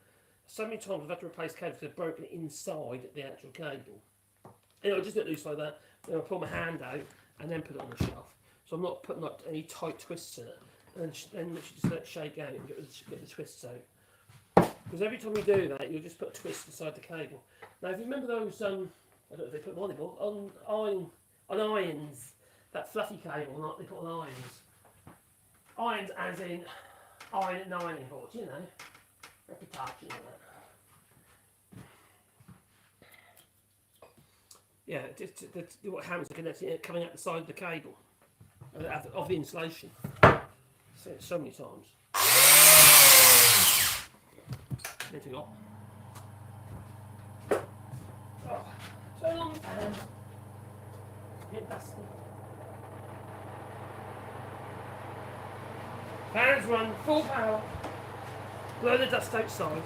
So many times I've had to replace cables because they've broken inside the actual cable. Anyway, just do it loose like that. Then I'll pull my hand out and then put it on the shelf. So I'm not putting like any tight twists in it. And then literally just let it shake out and get the twists out. Because every time you do that, you'll just put a twist inside the cable. Now, if you remember those, I don't know if they put them on anymore, on irons, that fluffy cable, not they put on irons. Irons as in iron and ironing boards, you know. Reputation and that. Yeah, what happens is coming out the side of the cable of the insulation. So many times. Anything got? Oh, so long fan. Get dusty. Fans run full power. Blow the dust outside.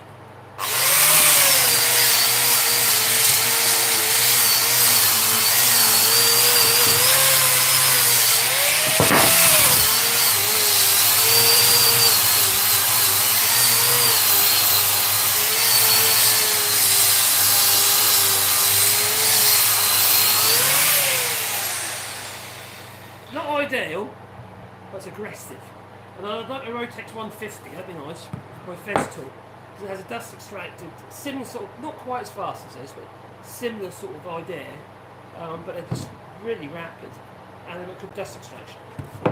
Not ideal, but it's aggressive. And I'd like a Rotex 150, that'd be nice, or a Festool. It has a dust extractor, similar sort of, not quite as fast as this, but similar sort of idea, but they're just really rapid, and they've got good dust extraction. I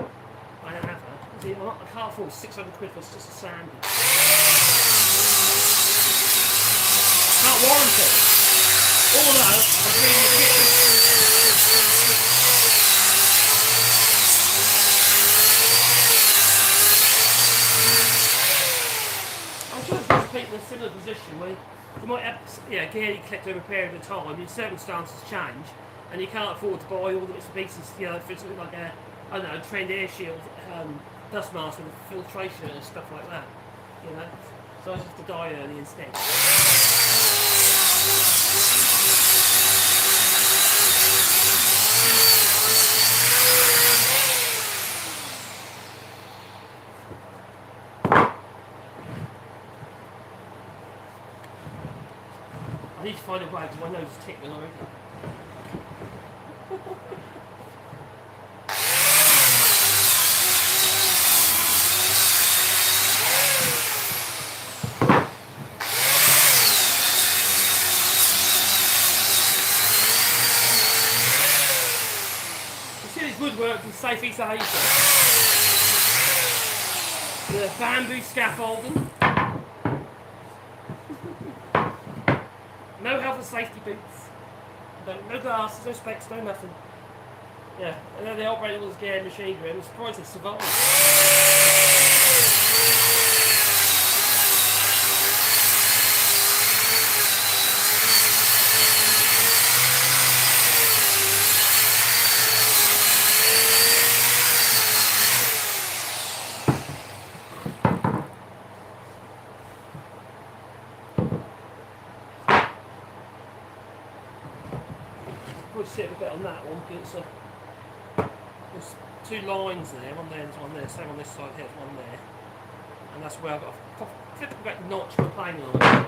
don't have that. See, I can't afford 600 quid for just a sand. Can't warrant it. Although, I've been in the kitchen. People in a similar position where you might have gear you collect over a period of time, your circumstances change and you can't afford to buy all the bits and pieces, you know, for something like a, I don't know, trained air shield, dust mask with filtration and stuff like that, you know, so I just have to die early instead. need to find a way because my nose is tickling already. Woodwork from South East Asia. The bamboo scaffolding. No health and safety boots. No glasses, no specs, no nothing. Yeah, and then they operate all this gear and machinery, and I'm surprised they survived. Sit a bit on that one because there's two lines there, one there and one there, same on this side here, one there, and that's where I've got a typical notch for playing on.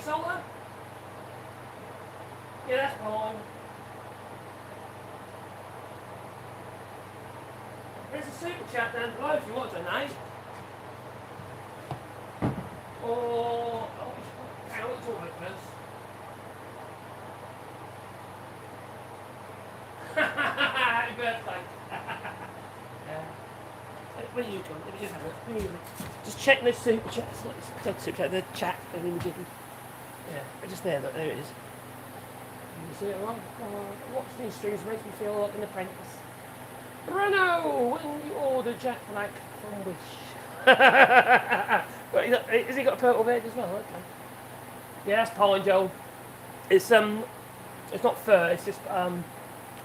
Salter? Yeah, that's fine. There's a super chat down below if you want to donate. Or hang on, let's talk about it first. Happy birthday. Where are you going? Let me just have a look. Just check the super chat. It's not super chat, the chat and images. Yeah, just there, look, there it is. You see it wrong? Watching these streams makes me feel like an apprentice. Renault, when you order Jack Black from Wish. Has he got a purple bed as well? Okay. Yeah, that's pine, Joel. It's not fur, it's just oh,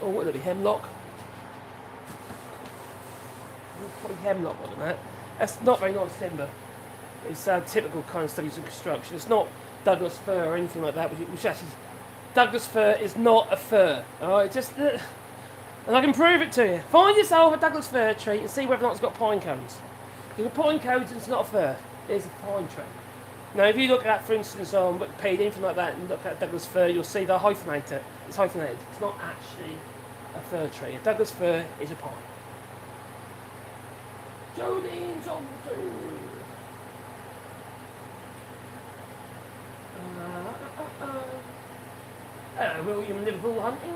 what would it be? Hemlock? Probably hemlock on that. That's not very nice timber. It's typical kind of stuff used in construction. It's not Douglas fir or anything like that, which actually, Douglas fir is not a fir. Alright, just, and I can prove it to you. Find yourself a Douglas fir tree and see whether or not it's got pine cones. If it's got pine cones, it's not a fir. It's a pine tree. Now, if you look at, for instance, on Wikipedia, anything like that, and look at Douglas fir, you'll see they're hyphenated. It's hyphenated. It's not actually a fir tree. A Douglas fir is a pine. Jolene Johnson. Hello, William Liverpool Hunting.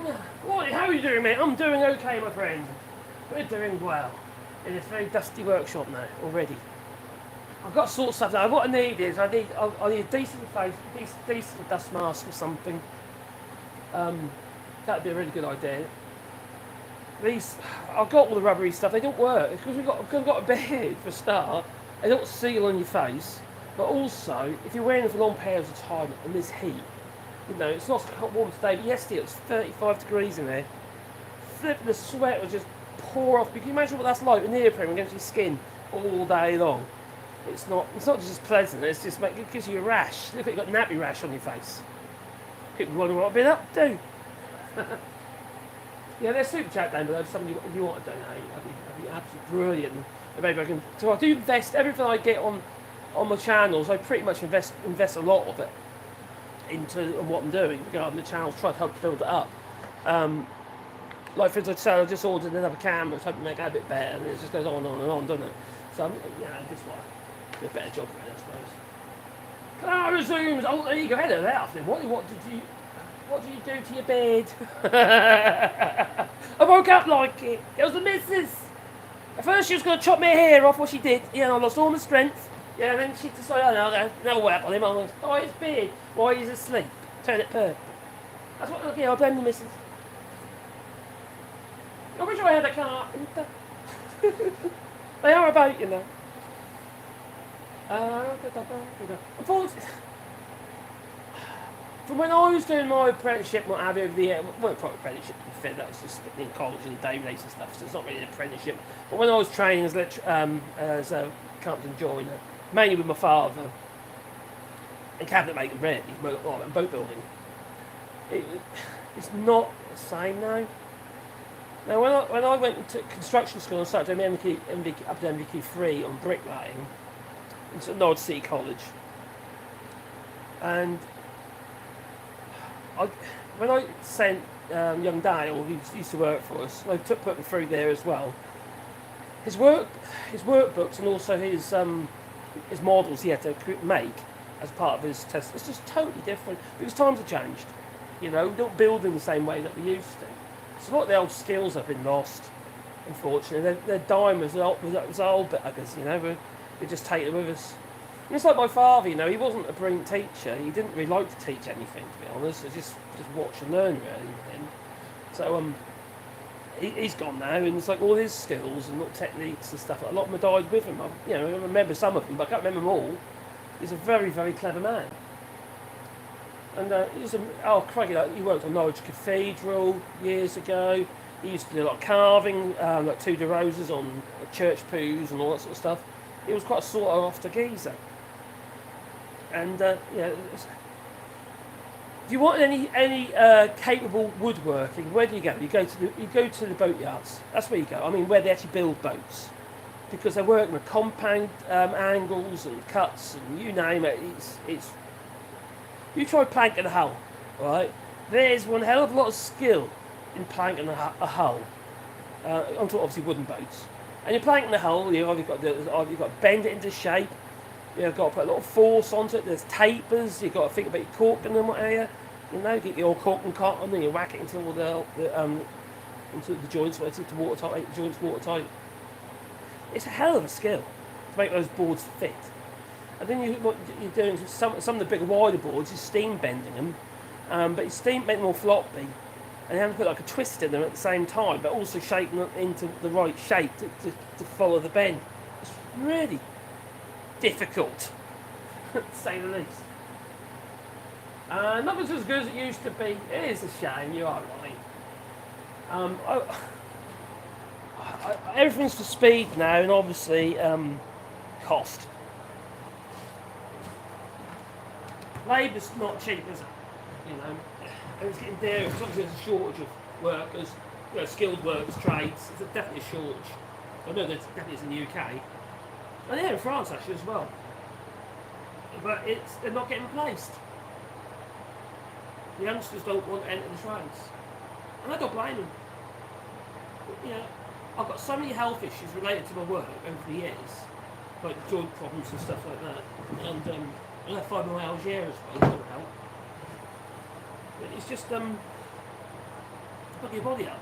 What? How are you doing, mate? I'm doing okay, my friend. We're doing well. In this very dusty workshop now, already. I've got to sort stuff out. What I need is, I need a decent face, decent dust mask or something. That'd be a really good idea. I've got all the rubbery stuff. They don't work because we've got a bed for a start. They don't seal on your face. But also, if you're wearing them for long periods of time and there's heat, you know, it's not warm today, but yesterday it was 35 degrees in there. The sweat would just pour off. Can you imagine what that's like with neoprene against your skin all day long? It's not just pleasant, it gives you a rash. Look, you've got nappy rash on your face. People wonder what I've been up to. Yeah, there's super chat down below if somebody if you want to donate. That'd be absolutely brilliant. And maybe I can. So I do invest everything I get on my channels. I pretty much invest a lot of it into what I'm doing regarding the channels. Try to help build it up. Like for instance, I just ordered another camera, hoping to make that a bit better, and it just goes on and on, doesn't it? So I just want to do a better job of it, I suppose. Clara resumes. Oh, there you go. Hello there. What did you do to your bed? I woke up like it. It was the missus. At first she was going to chop my hair off, what she did. Yeah, I lost all my strength. Yeah, and then she decided, oh no, no work on him. I'm like, oh, it's beard. Why he's asleep? Turn it purple. That's what, okay, I blame the missus. I wish I had a carpenter. They are about, you know. Unfortunately, from when I was doing my apprenticeship, what have you, over the year, well, probably apprenticeship, that was just in college and day rates and stuff, so it's not really an apprenticeship. But when I was training as a carpenter joiner, mainly with my father, and cabinet making really, and boat building, it's not the same now. Now, when I went to construction school and started doing up to MVQ3 on bricklaying, in Norwich City College, and when I sent young Dale, who used to work for us, I put me through there as well. His workbooks and also his models he had to make as part of his test. It's just totally different because times have changed. You know, we don't build in the same way that we used to. So a lot of the old skills have been lost, unfortunately. They're dying as old buggers, you know. We just take it with us. And it's like my father, you know, he wasn't a brilliant teacher. He didn't really like to teach anything, to be honest. It's just watch and learn, really, with him. So he's gone now, and it's like all his skills and little techniques and stuff. A lot of them died with him. I remember some of them, but I can't remember them all. He's a very, very clever man. And he worked on Norwich Cathedral years ago. He used to do a lot of carving, like two de roses on church pews and all that sort of stuff. He was quite a sort of off to geezer. And if you want any capable woodworking, where do you go? You go to the boat yards. That's where you go. I mean, where they actually build boats, because they're working with compound angles and cuts and you name it. It's you try planking a hull, right? There's one hell of a lot of skill in planking a hull. I'm talking obviously wooden boats. And you're planking the hull. You've got to bend it into shape. You've got to put a lot of force onto it. There's tapers. You've got to think about your corking and what area. You know, get your cork and cotton and you whack it into all into the joints, where it's watertight, make the joints watertight. It's a hell of a skill to make those boards fit. And then what you're doing some of the bigger, wider boards is steam bending them, but you steam bend them all floppy, and you have to put like a twist in them at the same time, but also shaping them into the right shape to follow the bend. It's really difficult, to say the least. Nothing's as good as it used to be. It is a shame, you are right. Everything's for speed now, and obviously cost. Labour's not cheap, is it? You know, and it's getting dearer. It's obviously there's a shortage of workers, skilled workers, trades. There's definitely a shortage. I know there definitely is in the UK, and yeah, in France actually as well. But they're not getting replaced. The youngsters don't want to enter the trades, and I don't blame them. But, you know, I've got so many health issues related to my work over the years, like joint problems and stuff like that, and I have fibromyalgia as well, that'll help. But it's just put your body up.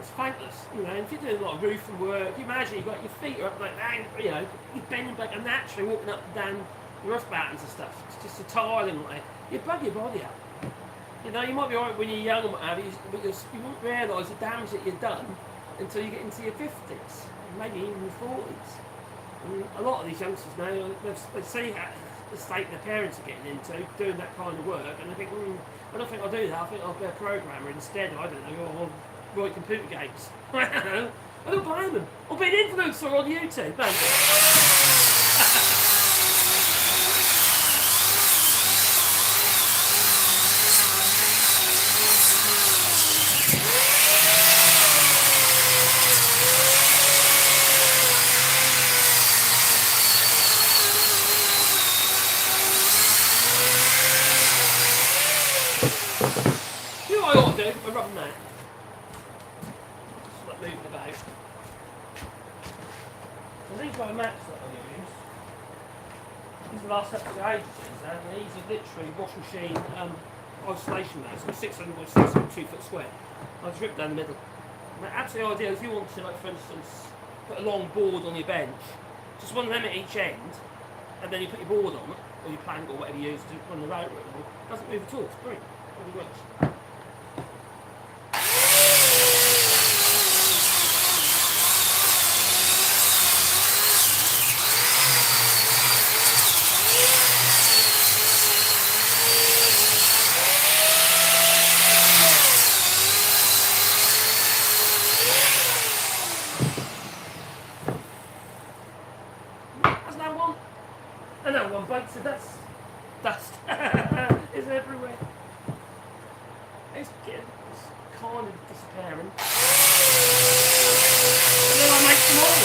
It's thankless, you know. And if you're doing a lot of roofing work, you imagine you've got your feet are up like that, you know, you're bending back and naturally walking up and down the roof battens and stuff. It's just a tiling like you bug your body up. You know, you might be alright when you're young and what have you, because you won't realise the damage that you've done until you get into your 50s, maybe even your 40s. And a lot of these youngsters now, they see the state their parents are getting into, doing that kind of work, and they think, I don't think I'll do that, I think I'll be a programmer instead, I don't know, or write computer games. I don't blame them. Or be an influencer on YouTube, maybe. You know what I ought to do? A rubber mat. Just like moving about. And these rubber mats that I use, these are the last couple of ages, and these are literally wash machine isolation mats. They're 600 by 600, 2 foot square. I just rip down the middle. And they're absolutely ideal if you want to, like for instance, put a long board on your bench, Just one of them at each end, and then you put your board on it, or your plank, or whatever you use to run the rotor. It doesn't move at all. It's brilliant. It really works. Another one bites the dust. Dust is everywhere. It's kind of disappearing. And then I make some more.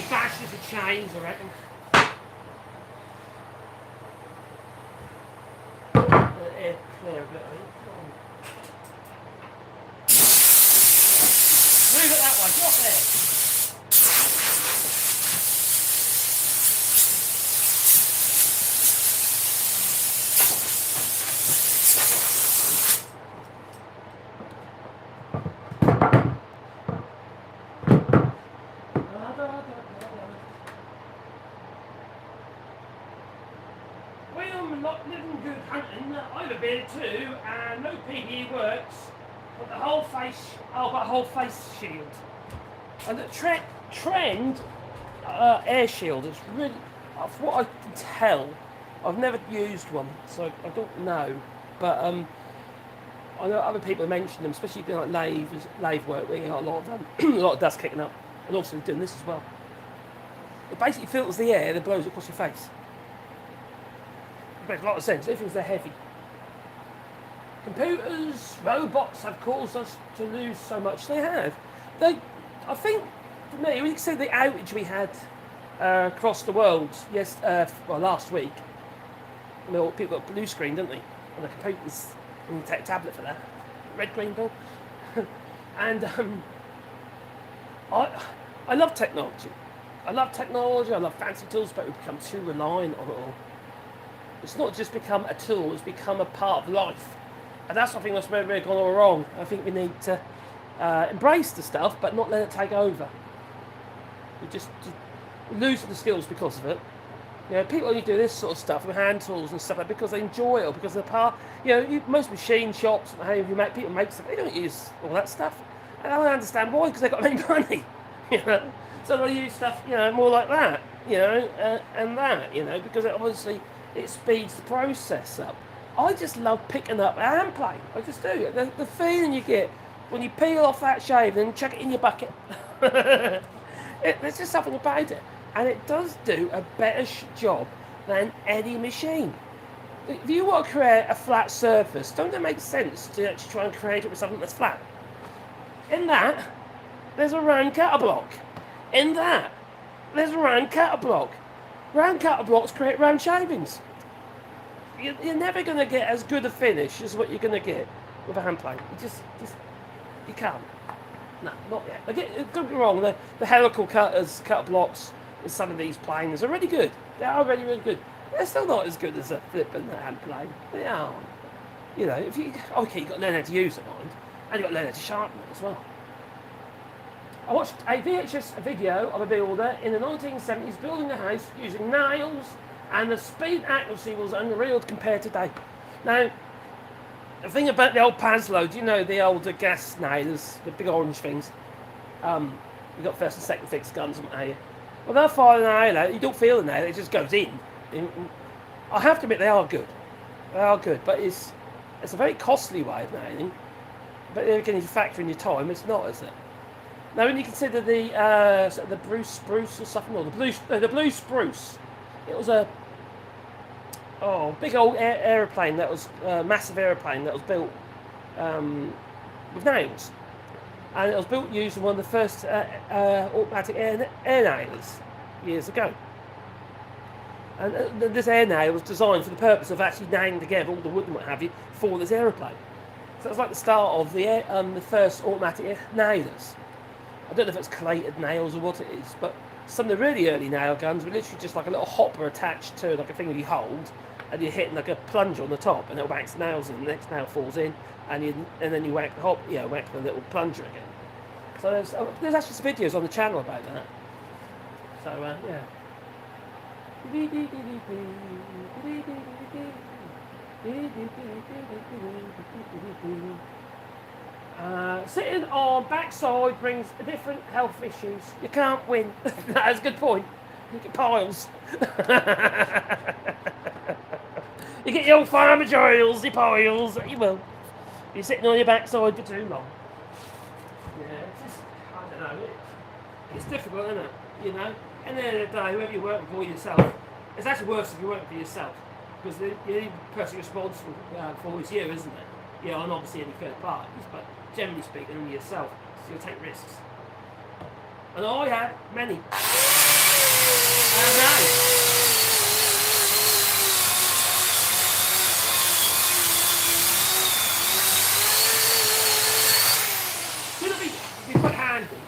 Bashes the chains, I reckon. Air clear a bit, I think. Move it that way, drop there. Living good hunting I've been to, and no PPE works, but the whole face, whole face shield. And the trend air shield is really, from what I can tell, I've never used one, so I don't know. But I know other people have mentioned them, especially doing like lathe work, where you got a lot of a lot of dust kicking up, and also doing this as well. It basically filters the air that blows across your face. It makes a lot of sense. Everything's they're heavy. Computers, robots have caused us to lose so much. They have. I think, for me, we can see the outage we had across the world. Last week. People got blue screen, didn't they? On the computers, and you take a tablet for that. Red, green, blue. And I love technology. I love fancy tools, but we've become too reliant on it all. It's not just become a tool, it's become a part of life. And that's, I think, that's where we've gone all wrong. I think we need to embrace the stuff, but not let it take over. We just lose the skills because of it. You know, people only do this sort of stuff with hand tools and stuff like that because they enjoy it, or because they're part. Most machine shops and people make stuff, they don't use all that stuff. And I don't understand why, because they've got to make money. So they use stuff, more like that, and that, because obviously it speeds the process up. I just love picking up a hand plane. I just do. The feeling you get when you peel off that shave and chuck it in your bucket. There's just something about it. And it does do a better job than any machine. If you want to create a flat surface, don't it make sense to actually try and create it with something that's flat? In that, there's a round cutter block. In that, there's a round cutter block. Round cutter blocks create round shavings. You're never going to get as good a finish as what you're going to get with a hand plane. You can't. No, not yet. Don't get me wrong, the helical cutter blocks in some of these planes are really good. They are really, really good. They're still not as good as a flip and a hand plane. They aren't. You've got to learn how to use it, mind. And you've got to learn how to sharpen it as well. I watched a VHS video of a builder in the 1970s building a house using nails, and the speed and accuracy was unreal compared to today. Now, the thing about the old Paslow, the older gas nailers, the big orange things? You've got first and second fix guns, haven't you? Well, they'll fire the nail out, you don't feel the nail, it just goes in. I have to admit, they are good. They are good, but it's a very costly way of nailing. But again, if you factor in your time, it's not, is it? Now, when you consider the Bruce spruce or something, or the blue spruce, it was a big old aeroplane that was massive aeroplane that was built with nails, and it was built using one of the first automatic air nailers years ago. And this air nail was designed for the purpose of actually nailing together all the wood and what have you for this aeroplane. So it's like the start of the first automatic nailers. I don't know if it's collated nails or what it is, but some of the really early nail guns were literally just like a little hopper attached to like a thing that you hold, and you're hitting like a plunger on the top, and it'll whack the nails in. The next nail falls in, and then you whack whack the little plunger again. So there's actually some videos on the channel about that. So yeah. Sitting on backside brings different health issues. You can't win. That's a good point. You get piles. You get your farmer joils, your piles. You will. You're sitting on your backside for too long. Yeah, it's just, I don't know. It's difficult, isn't it? You know? And at the end of the day, whoever you're working for yourself, it's actually worse if you're working for yourself. Because the only person responsible for is you, isn't it? Yeah, and obviously any third parties, but generally speaking, only yourself. So you'll take risks. And I have many. And now. Be quite handy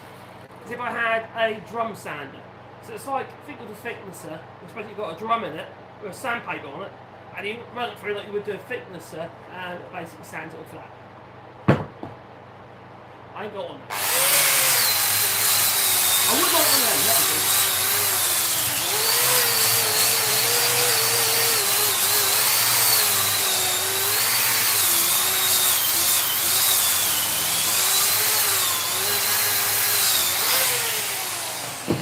is if I had a drum sander. So it's like, think of the thicknesser, especially you've got a drum in it, with a sandpaper on it, and you run it through like you would do a thicknesser, and it basically sands it all flat. I ain't got one. I would like one of them, that would be.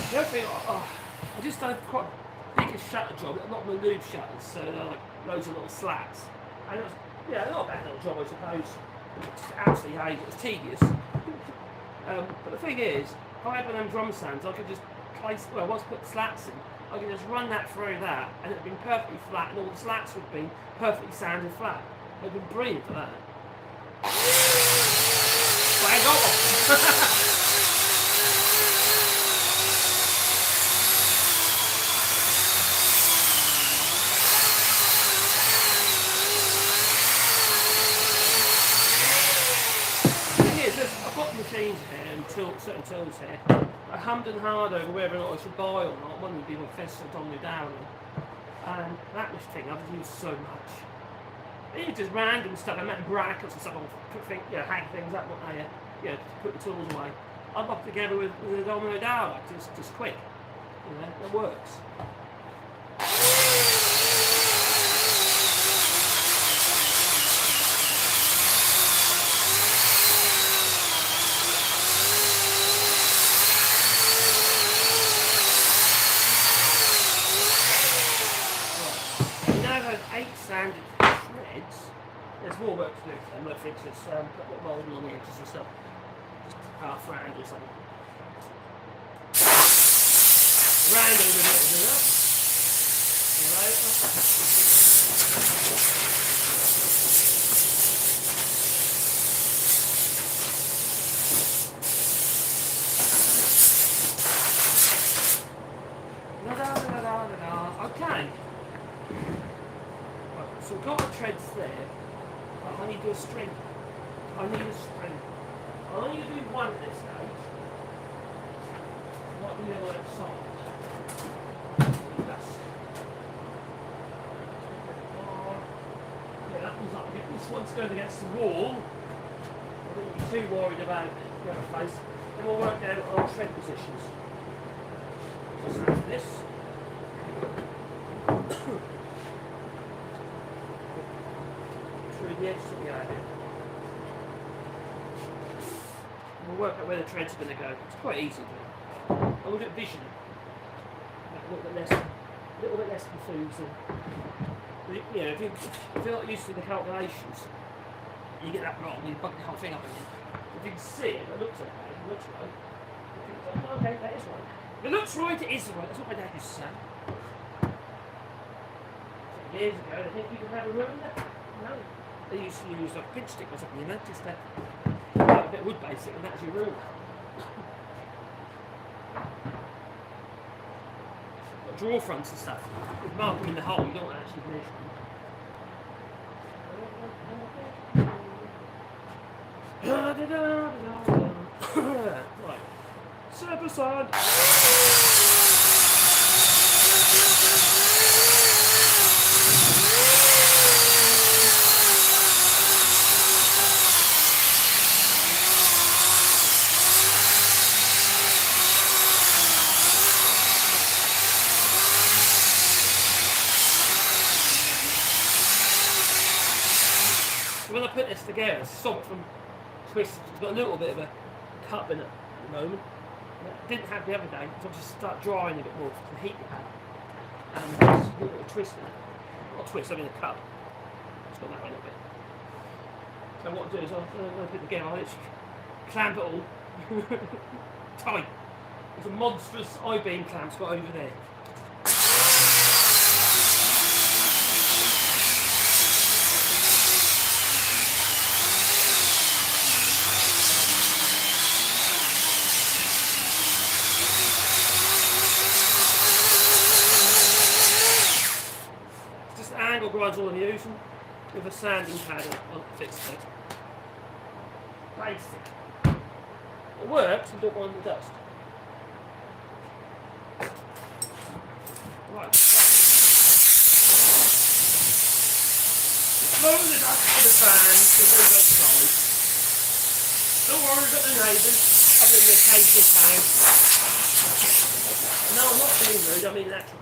The other thing, I just done quite a bigger shutter job, not my lube shutters, so they're like loads of little slats. And it was, yeah, not a bad little job, I suppose. It's absolutely hate it, it's tedious. But the thing is, if I had one of them drum sands, I could just place, well, once I put the slats in, I could just run that through that, and it would be perfectly flat, and all the slats would be perfectly sanded flat. It would be brilliant for that. But I ain't got one. Machines here and certain tools here. I hummed and hard over whether or not I should buy or not. One would be my fist on me down. And that thing I've used so much. Even just random stuff. I met brackets and stuff. Hang things up, put the tools away. I'd lock together with a domino down, just quick. You know, it works. Sanded shreds. There's more work to do. I'm going to fix this, put a little moulding on the edges and stuff. Just half round or something. Round over a little bit up. Okay. So we've got the treads there, but I need to do a string. I need a string. I only do one at this stage. Not the other side. Yeah, that one's up. This one's going against the wall. I wouldn't be too worried about the other face. Then we'll work out our tread positions. Just like this. The edges of the idea. We'll work out where the treads are going to go. It's quite easy to do. I'll look at vision. A little bit less confusing. You know, if you're not used to the calculations, you get that wrong, you bug the whole thing up again. If you can see it, it looks okay, it looks right. Okay, that is right. If it looks right, it is right. That's what my dad used to say. years ago, I think you could have a ruler. No. They used to use like a pinch stick or something, you know, just a bit of wood basic, and that's your ruler. Got drawer fronts and stuff. With mark them in the hole, you don't actually measure them. Right. Surplus on. When I put this together, it's soft from twisted. It's got a little bit of a cut in it at the moment. I didn't have the other day, so I just start drying a bit more for the heat it had. And there's a little twist in it. Not a twist, I mean a cut. It's got that one a bit. So what I'll do is I'll put it together, I'll literally clamp it all tight. There's a monstrous I-beam clamp's got over there. Angle grinds all I'm using with a sanding pad on the fixed it. Basic. It works and don't mind the dust. Right. Blow the dust to the fan to move outside. Don't worry about the neighbours, other than the occasional cow. No, I'm not being rude, I mean actual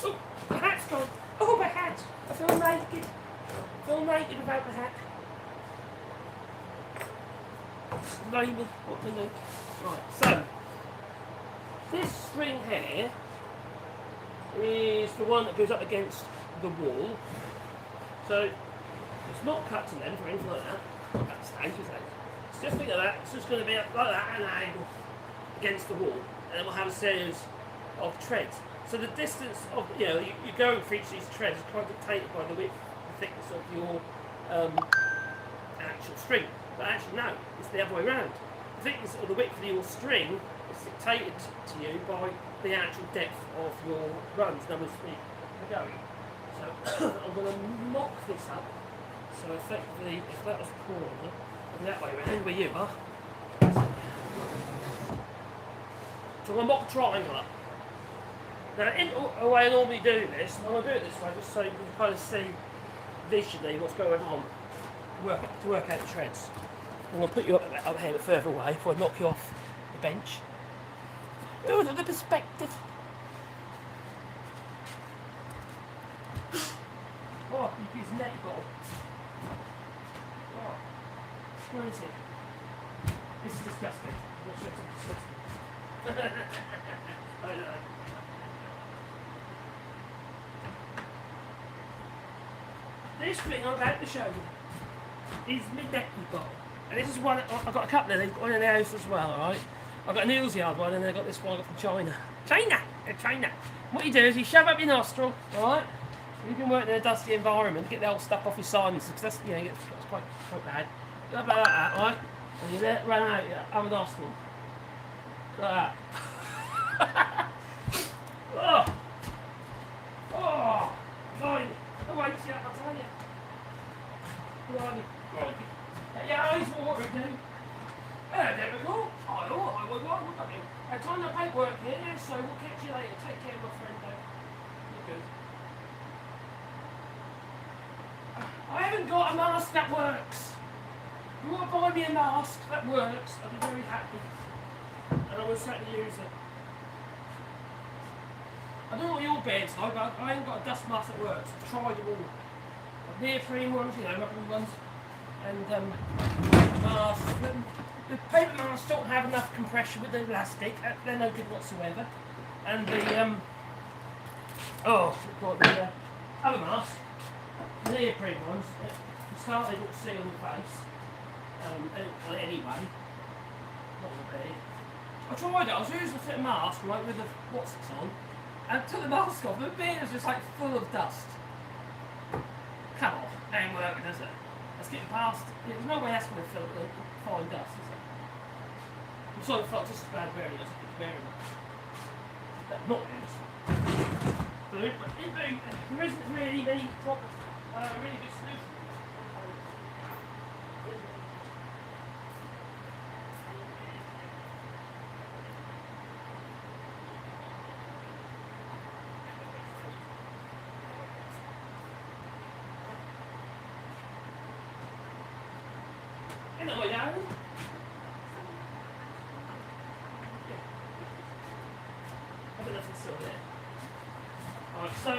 Oh, the hat's gone. Oh, my hat. I feel naked. I feel naked without the hat. Blimey, what the look. Right, so this string here is the one that goes up against the wall. So it's not cut to length or anything like that. Not cut to stage, is it? It's just like that. It's just going to be like that at an angle against the wall, and then we'll have a series of treads. So the distance of, you're going for each of these treads is quite dictated by the width, the thickness of your actual string. But actually no, it's the other way around. The thickness or the width of your string is dictated to you by the actual depth of your runs, number of speed you're going. So I'm going to mock this up. So effectively, if that was a corner, and that way around where you are. So I'm going to mock a triangle up. Now, in a way I normally do this, and I'll do it this way just so you can kind of see visually what's going on to work out the treads. I'm going to put you up here a bit further away before I knock you off the bench. Oh, look at the perspective. Oh, his neck ball. Oh, where is it? This is disgusting. I know. This thing I'm about to show you is my neck ball. And this is one, I've got a couple of them, one in the house as well, alright? I've got an Eels Yard one and I've got this one I got from China. China! What you do is you shove up your nostril, alright? You can work in a dusty environment, get the old stuff off your sinuses, because that's, it's quite bad. Like that, alright? And you let it run out your other nostril. Like that. Oh! Oh! Blimey! The weight's up, I'll tell you. Blimey. Get your eyes watering, dude. There we go. I will look at you. I've done the paperwork here, so we'll catch you later. Take care, my friend, though. You're good. I haven't got a mask that works. If you want to buy me a mask that works, I'll be very happy. And I will certainly use it. I don't know what your bed's like, but I haven't got a dust mask that works. I've tried them all. I've neoprene ones, rubbery ones, and masks. The paper masks don't have enough compression with the elastic. They're no good whatsoever. And the other mask, the neoprene ones, it's hard to see on the face. Anyway, not the bed. I tried it. I was using a fit mask, right, with the what's on. and took the mask off. The beard was just like full of dust. Come on, ain't working, is it? Let's get past. There's no way that's going to fill the fine dust, is it? I'm sorry, folks, this is bad bearing. It's bearing. Not this. But there isn't really any proper, really good solution. Hello, Darren. I don't know if it's still there. Alright, so,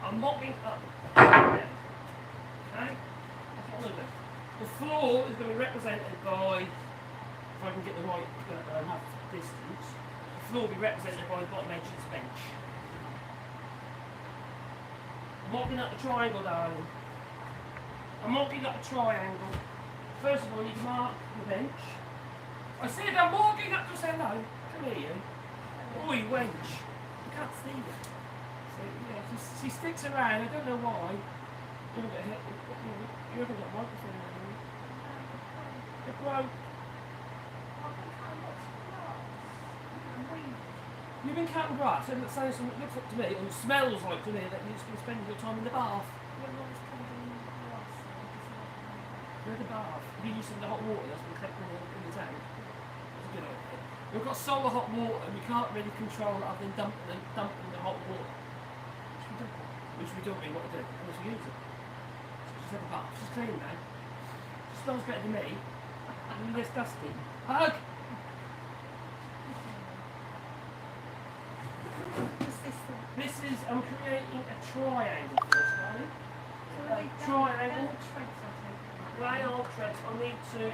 I'm mopping up. Okay? That's what I'm going to do. The floor is going to be represented by, if I can get the right enough distance, the floor will be represented by the bottom edge of this bench. I'm mopping up the triangle, darling. I'm marking up a triangle. First of all, you mark the bench. I said I'm marking up to say hello. Come here, you. Oi, wench. I can't see you. So, yeah, she sticks around. I don't know why. You haven't got a microphone on you. You're broke. You've been cutting grass, and it looks up to me, and it smells like to me that you've been spending your time in the bath. You're in the bath. You're using the hot water that's been collected in the tank. That's a good idea. We've got solar hot water and we can't really control it other than dumping the hot water. Which we don't really want to do unless we use it. So she's had a bath. She's clean now. She smells better than me. And less dusty. Hug! This is, I'm creating a triangle for us, darling. Triangle. Rail treads, I need to. No,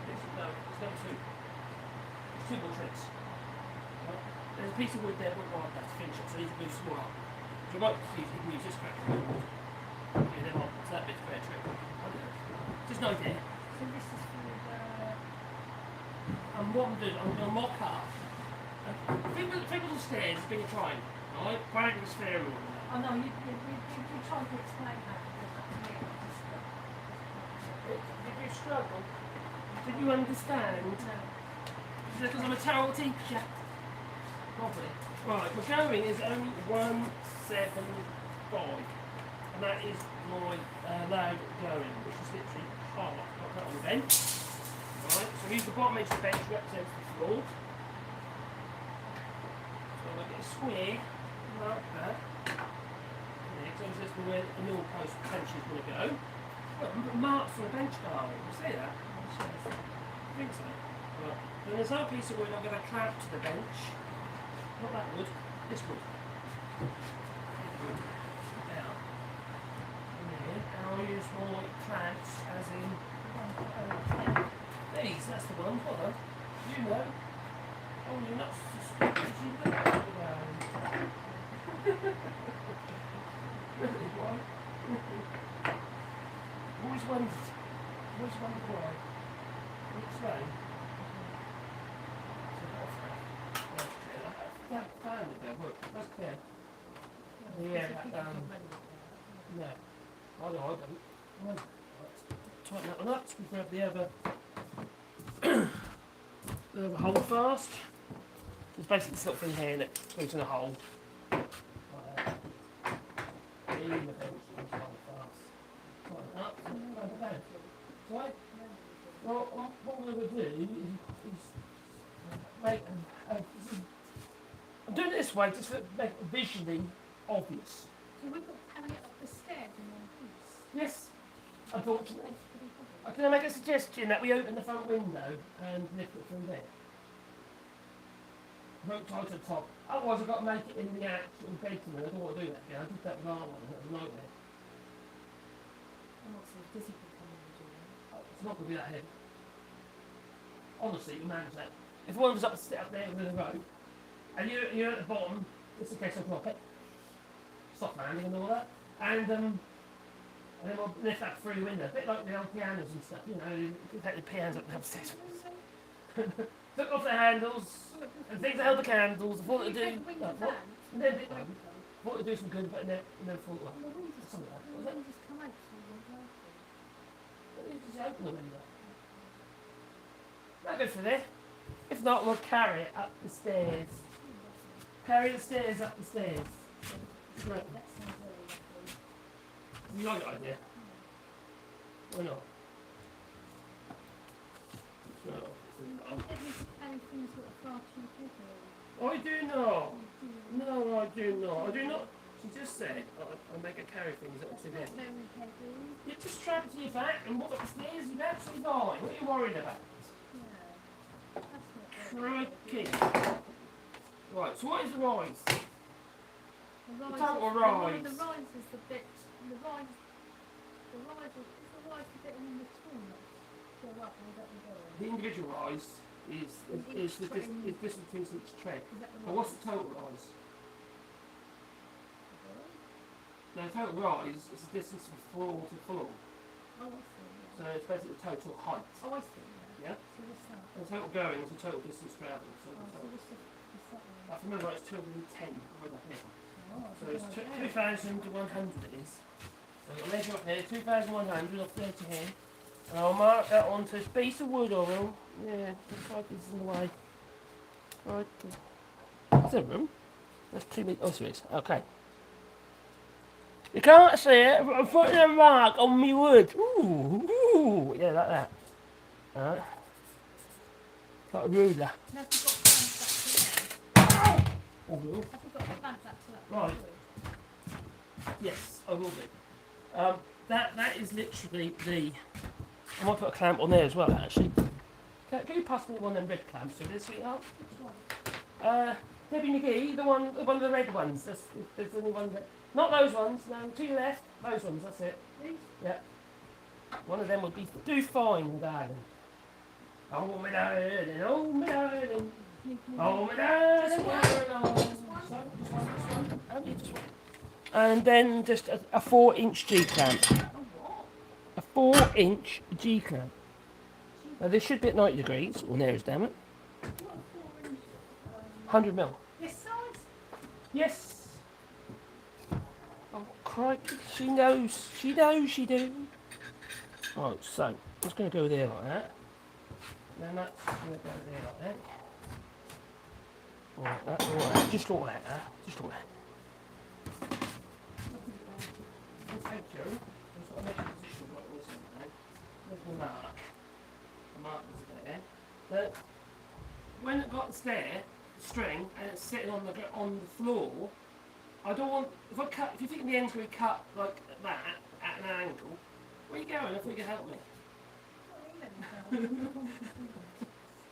there's no two. There's two more treads. There's a piece of wood there, but I have to finish it, so I need to move some more up. So you might use this crack. Yeah, then on. So that bit's a fair trick. Just no idea. So this is for the... And what I'm doing, I'm going to mock up. Think of the stairs as being a triangle, right? Triangle is fair rule. Oh no, you tried to explain that. Did you struggle? Did you understand? No. Because I'm a terrible teacher. Probably. Right, my going is only 175. And that is my loud going, which is literally half. I've got that on the bench. Right, so use the bottom edge of the bench to represent the floor. So I'm going to get a square like that. Yeah, so this is where the middle post potentially is going to go. Marks on the bench darling, you see that? I think so. Right. Then there's another piece of wood I'm going to clamp to the bench. Not that wood, this wood. Now, and I'll use more clamps as in these, that's the one, hold on. You know. Oh, you're not so stupid, you know. Really, why? Always wondered why. Which way? That found it there, look, that's clear. Yeah, no. I don't. No. Tighten that one up, so we grab the other hole first. There's basically this little thing here that goes in a hole. Right? Well, what we're going to do is make I'm doing it this way just to make it visually obvious. So we've got to carry it up the stairs in one piece. Yes, unfortunately. Can I make a suggestion that we open the front window and lift it from there? Rope tie to the top. Otherwise I've got to make it in the actual bedroom. I don't want to do that again. I did that with our one. That was a nightmare. I'm not so dizzy for coming and doing it. It's not going to be that heavy. Honestly, you manage that. If one was up there with a rope, and you're at the bottom, just in case I drop it, soft landing and all that, and then we'll lift that through the window, a bit like the old pianos and stuff, you know, you take the pianos up and upstairs. Took off the handles and things that held the candles. I thought to do. Take the wings What? down. And then Take the wings down. thought to do some good, but then thought, well, And the wings just something like that. the Was it? wings just come out so you won't like it. Let me just open the window. I'll go for there. If not, we'll carry it up the stairs. Carry the stairs up the stairs. Right. That sounds very lovely. You like that idea? Why not? No. You don't need to carry things that are far too heavy. I do not. No, I do not. I do not. She just said I make her carry things that are too Not heavy. very heavy. You just strap it to your back and walk up the stairs. You're absolutely fine. What are you worried about? Yeah. That's not very Crikey. heavy. Right. So what is the rise? The rise total is- rise. The rise is the bit. The rise is the rise the bit in between that go up and let them go. The individual rise is the distance between each tread. Is that the But what's the total rise? No, the total rise is the distance from floor to floor. Oh, I see. So it's basically the total height. Oh, I see. Yeah. So what's that? And total going is the total distance travelled. So Oh, the so total. what's that one? I remember it's 210 over here. Oh, So it's okay. 2,000 to 100 it is. So I'll measure up here, 2,100 or 30 here. And I'll mark that onto this piece of wood I will. Yeah, looks like this is in the way. Right. Is there room? That's 2 meters. Oh, there is. Okay. You can't see it, but I'm putting a mark on me wood. Ooh, ooh. Yeah, like that. Alright. Like a ruler. Now, have you got to balance that to there? Oh, will. Have you got to balance that to that? Right. Yes, I will do. That is literally the. I might put a clamp on there as well, actually. Can you pass me one of them red clamps through this, sweetheart? Which one? Debbie McGee, the one of the red ones. There's only one. Not those ones. No, to your left. Those ones. That's it. These? Yeah. One of them would do fine, darling. Oh my darling, oh my darling, oh my darling. Only just one. And then just a 4-inch G clamp. Oh, what? A 4-inch G clamp. Now this should be at 90 degrees. Well, there's damn it. What, 4 inch? 100 mil. This size? Yes. Oh, crikey. She knows. She knows she do. Right, so I'm just going to go there like that. Then that's going to go there like that. Like that, like that. Just like that, huh? Just like that. Thank you. I've got to make a position like this, okay? There's the mark. The mark is there. But when it got the stair, string, and it's sitting on the floor, I don't want, if you think the end's going to be cut like that, at an angle, where are you going? I thought you could help me.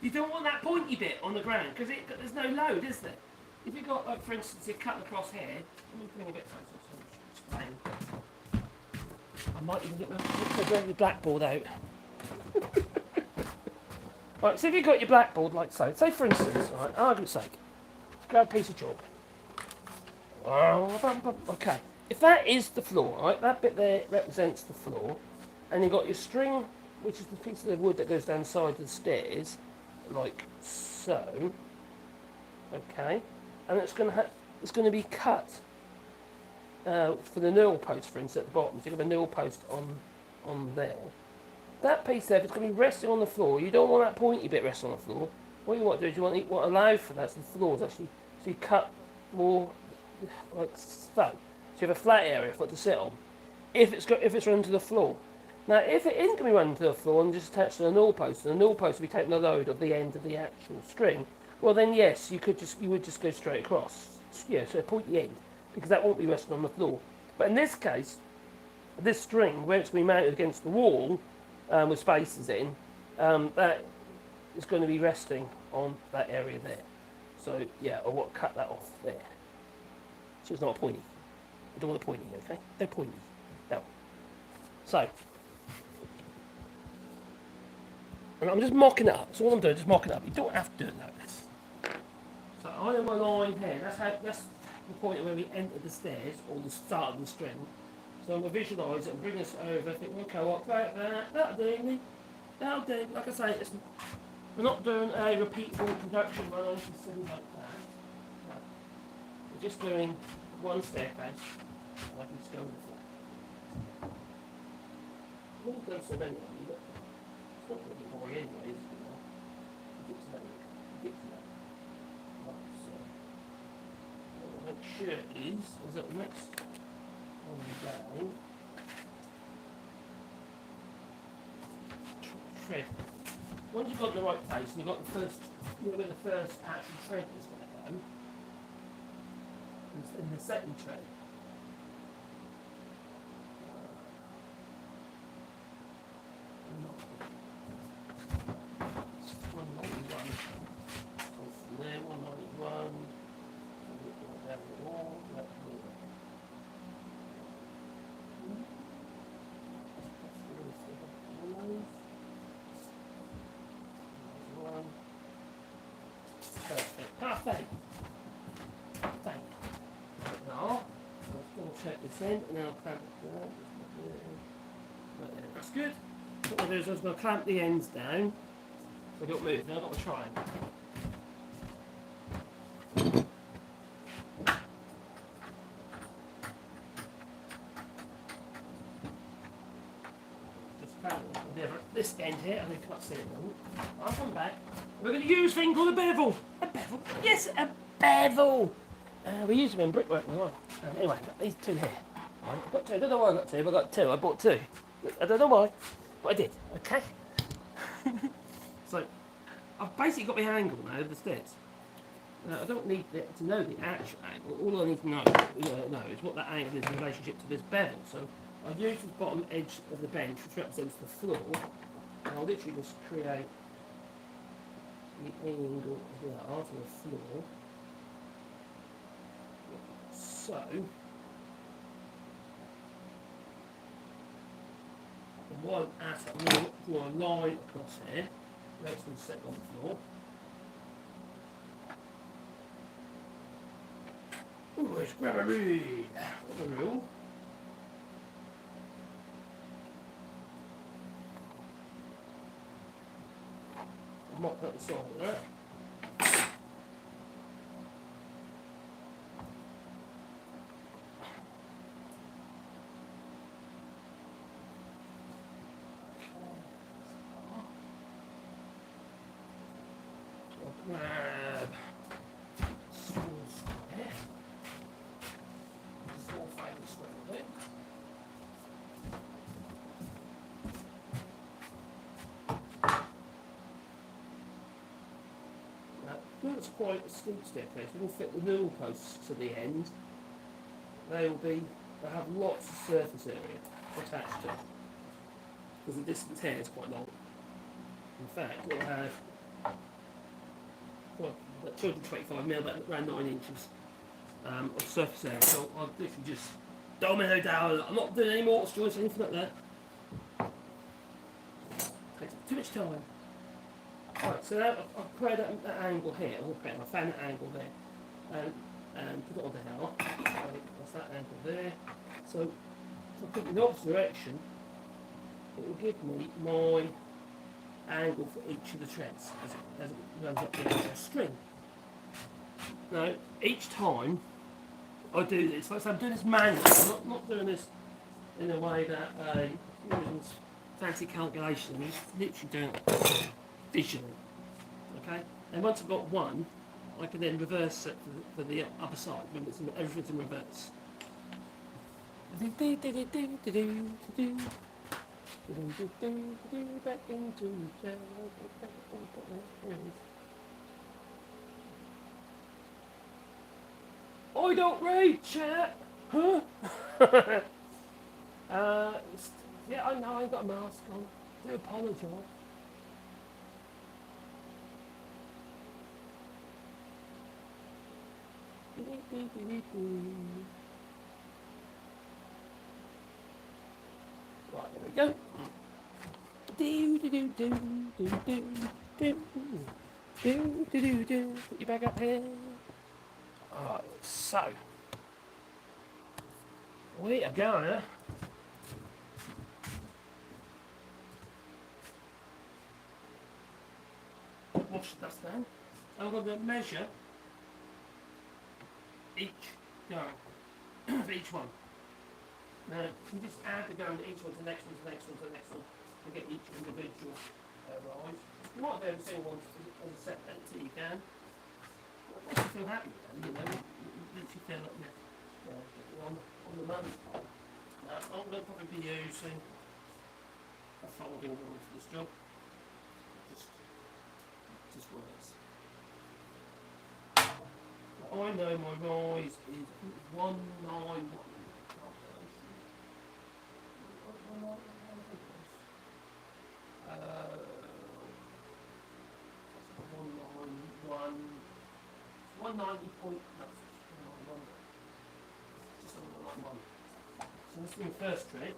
You don't want that pointy bit on the ground, because there's no load, is there? If you've got, like, for instance, you cut across here, let me bring a bit closer so I can explain. I might even get the blackboard out. Right, so if you've got your blackboard like so, say for instance, right, argument's sake, grab a piece of chalk. Okay, if that is the floor, right, that bit there represents the floor, and you've got your string, which is the piece of the wood that goes down the side of the stairs, like so. Okay, and it's going to be cut for the newel post, for instance, at the bottom. So you have a newel post on there. That piece there, if it's going to be resting on the floor, you don't want that pointy bit resting on the floor. What you want to do is you want to allow for that, so the floor is actually, so you cut more like so. So you have a flat area for it to sit on. If it's run to the floor. Now, if it isn't going to be run to the floor and just attached to the newel post, and the newel post will be taking the load of the end of the actual string, well then yes, you would just go straight across. Yeah, so a pointy end, because that won't be resting on the floor. But in this case, this string, where it's going to be mounted against the wall, with spaces in, that is going to be resting on that area there. So yeah, I want to cut that off there. So it's not a pointy. I don't want a pointy, okay? No pointy. No. So, and I'm just mocking it up. So all I'm doing is just mocking it up. You don't have to do it like this. So I have my line here. That's the point where we enter the stairs, or the start of the string. So I'm going to visualise it and bring this over. I think, okay, what about that? That'll do me. That'll do. Like I say, it's We're not doing a repeatable production run on something like that. No. We're just doing one staircase. I can just go with it. We've done so many, but it's not really boring anyway, is it? Get to that. Get to that. Right, so what we'll make sure is that the next one down. Tread. Once you've got the right place and you've got the first, you've got the first actual tread that's going to go, and the second tread. It's 191. So from there, 191. Down the wall, left wall. Perfect. Perfect. Now, let's double check this in, and then I'll clamp it down. Right there. That's good. What I'll do is I'm just going to clamp the ends down. So I don't move. Now I've got to try. Just clamp this end here, and I can't see it now. I'll come back. We're going to use a thing called a bevel. A bevel? Yes, a bevel. We use them in brickwork as well. Anyway, I've got these two here. Right, I've got two. I don't know why I got two, but I got two. I bought two. I don't know why, but I did. Okay. So, I've basically got my angle now of the stairs. I don't need to know the actual angle. All I need to know is what that angle is in relationship to this bevel. So, I've used the bottom edge of the bench, which represents the floor. And I'll literally just create the angle here for the floor. So, from one aspect, I'm going to draw a line across here. Next one set on the floor. Ooh, let's grab a rule. What's a rule? Mop up the side of that. Grab small square. Small fibre square of it. That's quite a steep staircase. We'll fit the newel posts to the end. They'll have lots of surface area attached to it. Because the distance here is quite long. In fact, it'll have about 225mm, about around 9 inches of surface area. So I'll literally just domino down. I'm not doing any mortise joints or anything like that. Takes too much time. Alright, so now I've created that angle here. I found that angle there. And put it on the hell. That's that angle there. So if I put it in the opposite direction, it will give me my angle for each of the treads as it runs up the edge of the string. Now, each time I do this, so I'm doing this manually, I'm not doing this in a way that using fancy calculation, I'm just literally doing it visually. Okay? And once I've got one, I can then reverse it for the other side when everything's in reverse. Back into the I don't read, chat! Huh? Yeah, I know, I've got a mask on. I do apologise. Right, there we go. Put your bag up here. Alright, so we are gonna wash the dust down. I'm going to measure each going for each one. Now you just add the going to each one to the next one to the next one to the next one to get each individual rise. You might be able to see one as a set until you can. It makes you feel happy then, you know. It makes you feel like you're on the money. Now I'm going to probably be using a folding rule for this job. Just works. I know my rise is 191. Uh, 190 point. No, just on the line one. So let's do the first thread.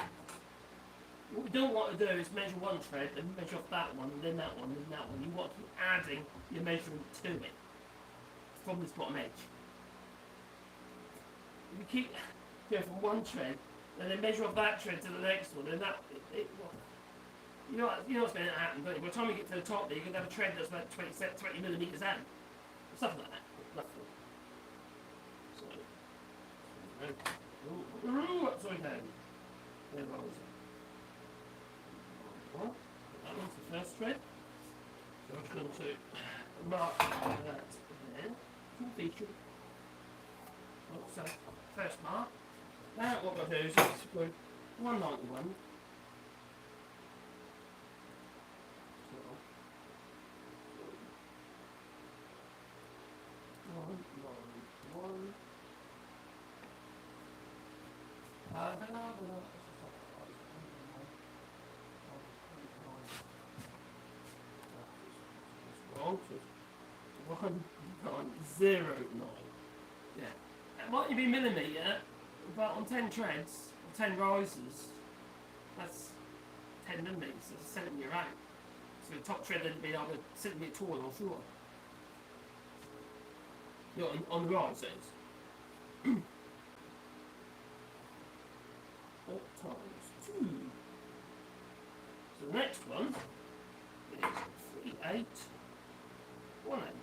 What we don't want to do is measure one thread and measure off that one and then that one and then that one. You want to be adding your measurement to it from this bottom edge. If you keep going from one thread and then measure off that thread to the next one, then you know what's going to happen, don't you? By the time you get to the top there, you're going to have a thread that's about 20 millimetres out. Stuff like that. Roughly. So, upside down. There goes it. That one's the first thread. So I'm just going to mark that there. Full feature. So, first mark. Now what I'll do is just go 191. Wrong. 1909. Yeah. It might be millimetre, but on 10 treads, or 10 risers, that's 10 millimetres, that's a centimetre out. So the top tread would be either a centimetre taller or shorter. You know, on the risers. 4 times 2. So the next one is 3818. Right.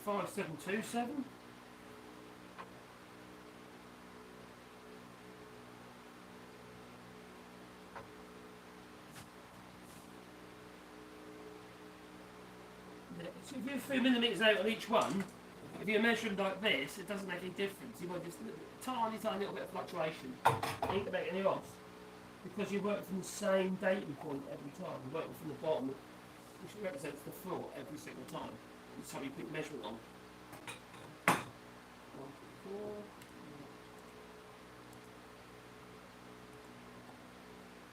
Five 5727. So if you're 3 millimetres out on each one, if you're measuring like this, it doesn't make any difference. You want just a tiny little bit of fluctuation. You ain't going to make any odds. Because you work from the same dating point every time. You work from the bottom, which represents the floor every single time. That's how you put measurement on. 1, 2, 4.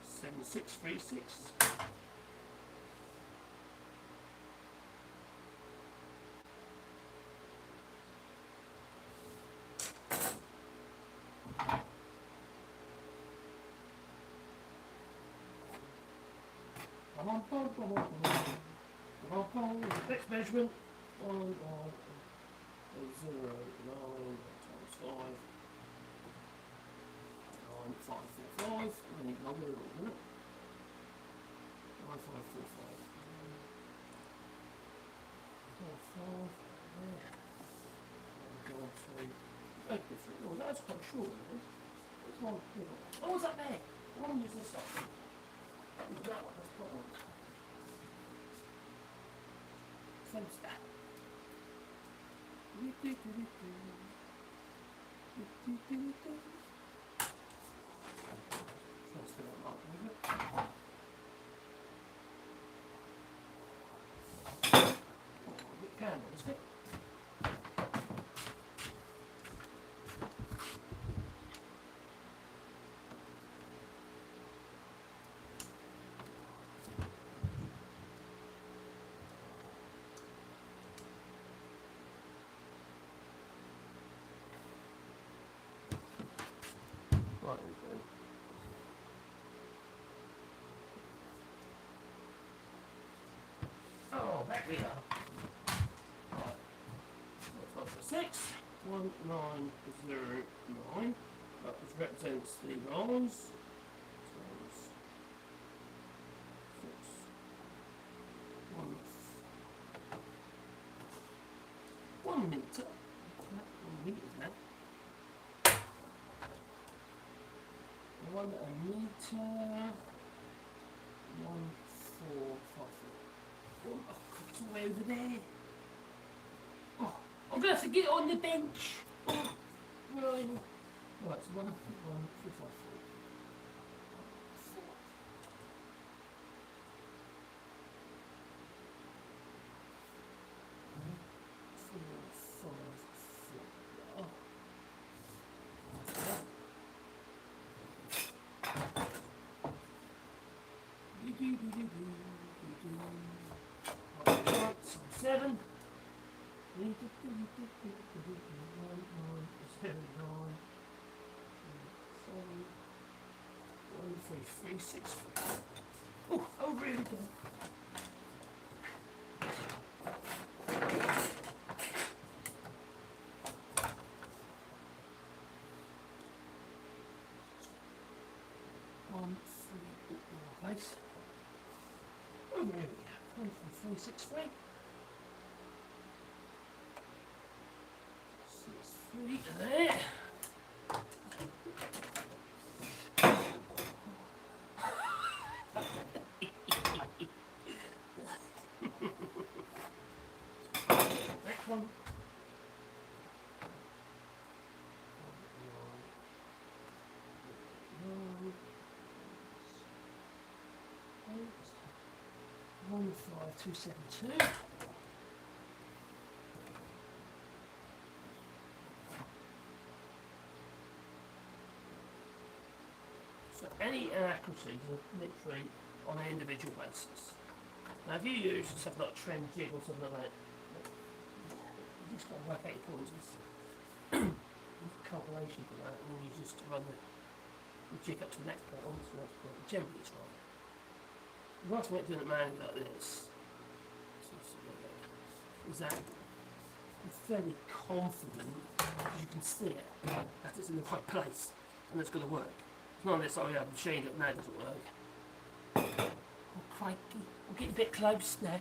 7636. Next measurement 0 9 times 5 9545. I need longer than that. 9545. 45. Oh, that's quite short. It's one. Oh, what's that there? I want to use this stuff. That one, that's quite one. Same stack. here. Right. Let's go for 6. 1909. Which represents the rolls. So it's 1 meter. 1 meter now. 1 meter. 1454. Oh, it's way over there. Oh, I'm gonna have to get on the bench. Oh, right. Right, so 154. Seven. 13363. Oh, over here we go. Place. Over here we go. 13363. 6 3 there. Next one. 15272. So any inaccuracies are literally on an individual basis. Now if you use something like a trend jig or something like that, you just got to work out your points. Calculation for that, and then you just run the jig up to the next point on to the next point. Generally it's right. The last way of doing it manually like this is that you're fairly confident you can see it, that it's in the right place and it's going to work. It's not unless I have a machine that now doesn't work. Oh crikey, I'm getting a bit close now.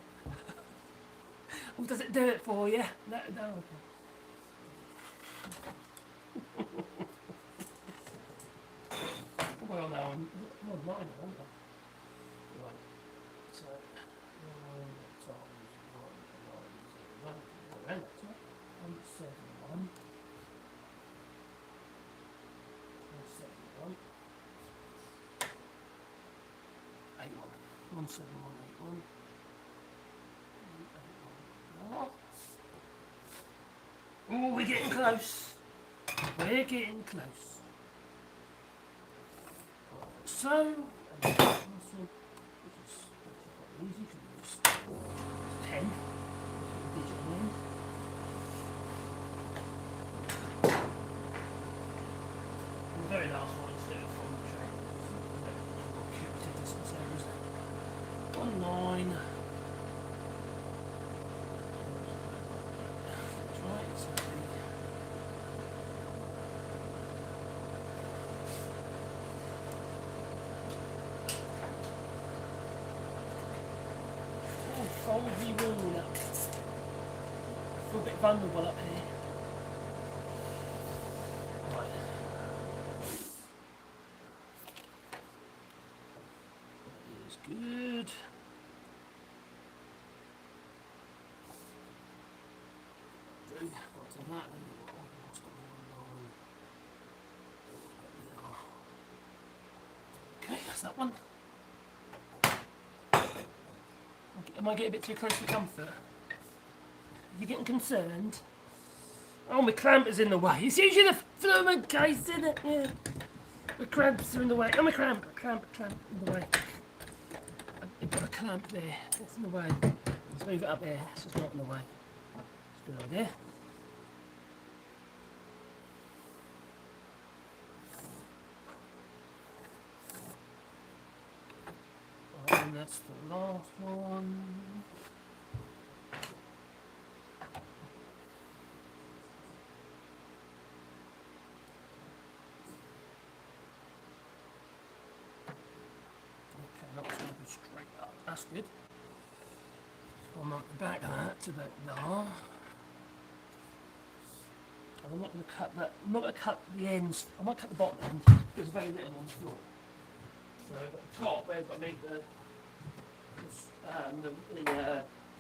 Oh, does it do it for you? No, okay. Well, no, I'm mine, aren't I? Right. So, 9 times 1, 171. 81. 17181. Oh, we're getting close. We're getting close. So, this one, which is quite easy to use. 10. Digital end. And the very last one is from the train. Cubic distance there, isn't it? 1 9. That's right, so foldy ruler. Feel a bit vulnerable up here. Right. That is good. What's on that? Okay, that's that one. Am I getting a bit too close for comfort? You're getting concerned? Oh, my clamp is in the way. It's usually the fluid case, isn't it? Yeah. The clamps are in the way. Oh, my clamp in the way. I've got a clamp there. It's in the way. Let's move it up there. It's just not in the way. Let's do it over there. Right, and that's the last one. that's good. I'll mark the back of that to about there. And I'm not going to cut that. I'm not going to cut the ends. I might cut the bottom end. There's very little on the floor. So at the top, where I've got to make the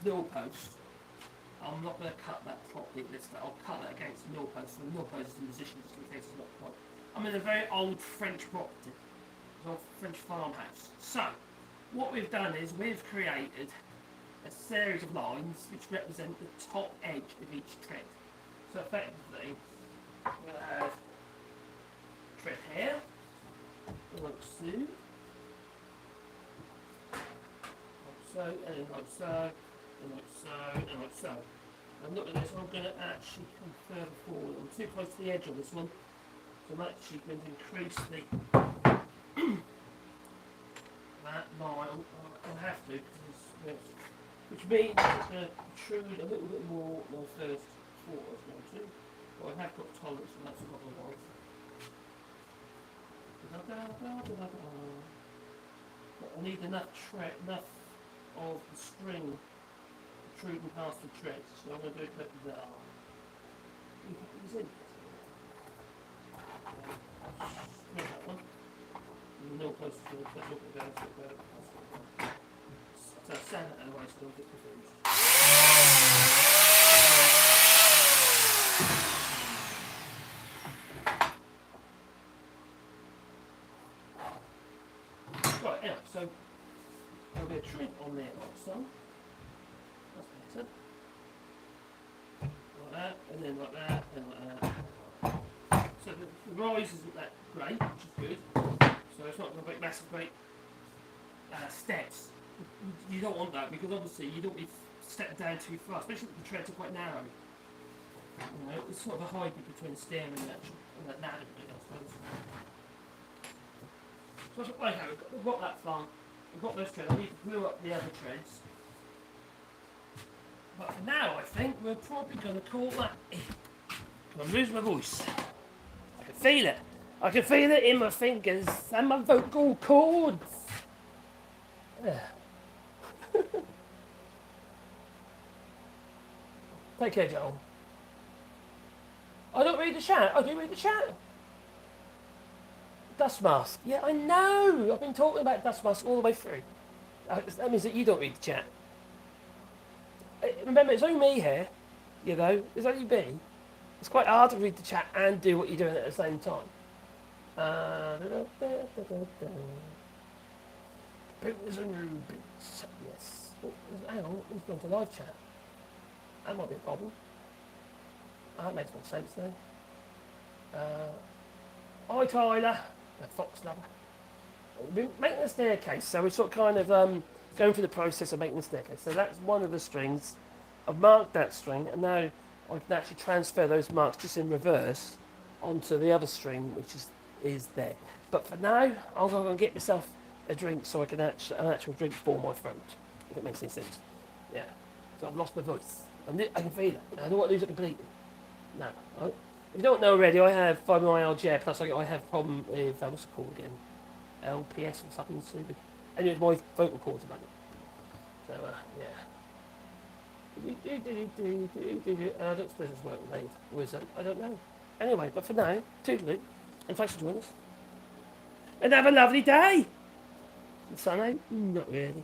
mill post, I'm not going to cut that properly. I'll cut that against the mill post. So the mill post is in position just in case it's not quite. I'm in a very old French property, an old French farmhouse. So what we've done is we've created a series of lines which represent the top edge of each tread. So effectively, we'll have tread here, like so, and then like so, and like so, and like so. And look at this, I'm going to actually come further forward. I'm too close to the edge on this one, so I'm actually going to increase the that line. I'll have to, which means it's going to protrude a little bit more than I first thought I was going to. But I have got tolerance, and that's what I want. But I need enough of the string protruding past the tread, so I'm going to do it about there. Is it? That one. And no closer to the tread, look at that. So stand that away so I don't get confused. Right, anyway, so there'll be a trim on there like so. That's better. Like that, and then like that, and like that. So the rise isn't that great, which is good. So it's not going to make massive great steps. You don't want that because obviously you don't want to step down too far, especially if the treads are quite narrow. You know, it's sort of a hybrid between stair and that ladder, I suppose. So that's what I have. We've got that far. We've got those treads. I need to glue up the other treads. But for now, I think we're probably going to call that it. I'm losing my voice. I can feel it. I can feel it in my fingers and my vocal cords. Take care, Joel. I don't read the chat. I do read the chat. Dust mask. Yeah, I know. I've been talking about dust mask all the way through. That means that you don't read the chat. Remember, it's only me here. You know, it's only me. It's quite hard to read the chat and do what you're doing at the same time. Boots and Rubens. Yes. Oh, hang on, who's gone to live chat? That might be a problem. That makes more sense then. Hi Tyler, the fox lover. We're making a staircase, so we're sort of kind of going through the process of making the staircase. So that's one of the strings. I've marked that string, and now I can actually transfer those marks just in reverse onto the other string, which is there. But for now, I'm going to get myself a drink so I can an actual drink for my throat, if it makes any sense. Yeah. So I've lost my voice. I can feel it. I don't want to lose it completely. No. If you don't know already, I have fibromyalgia, plus I have a problem with, what's it called again? LPS or something stupid. Anyway, my vocal cords are running. So, yeah. I don't suppose it's work late, or is it? I don't know. Anyway, but for now, toodaloo, and thanks for joining us. And have a lovely day! The sun out? Not really.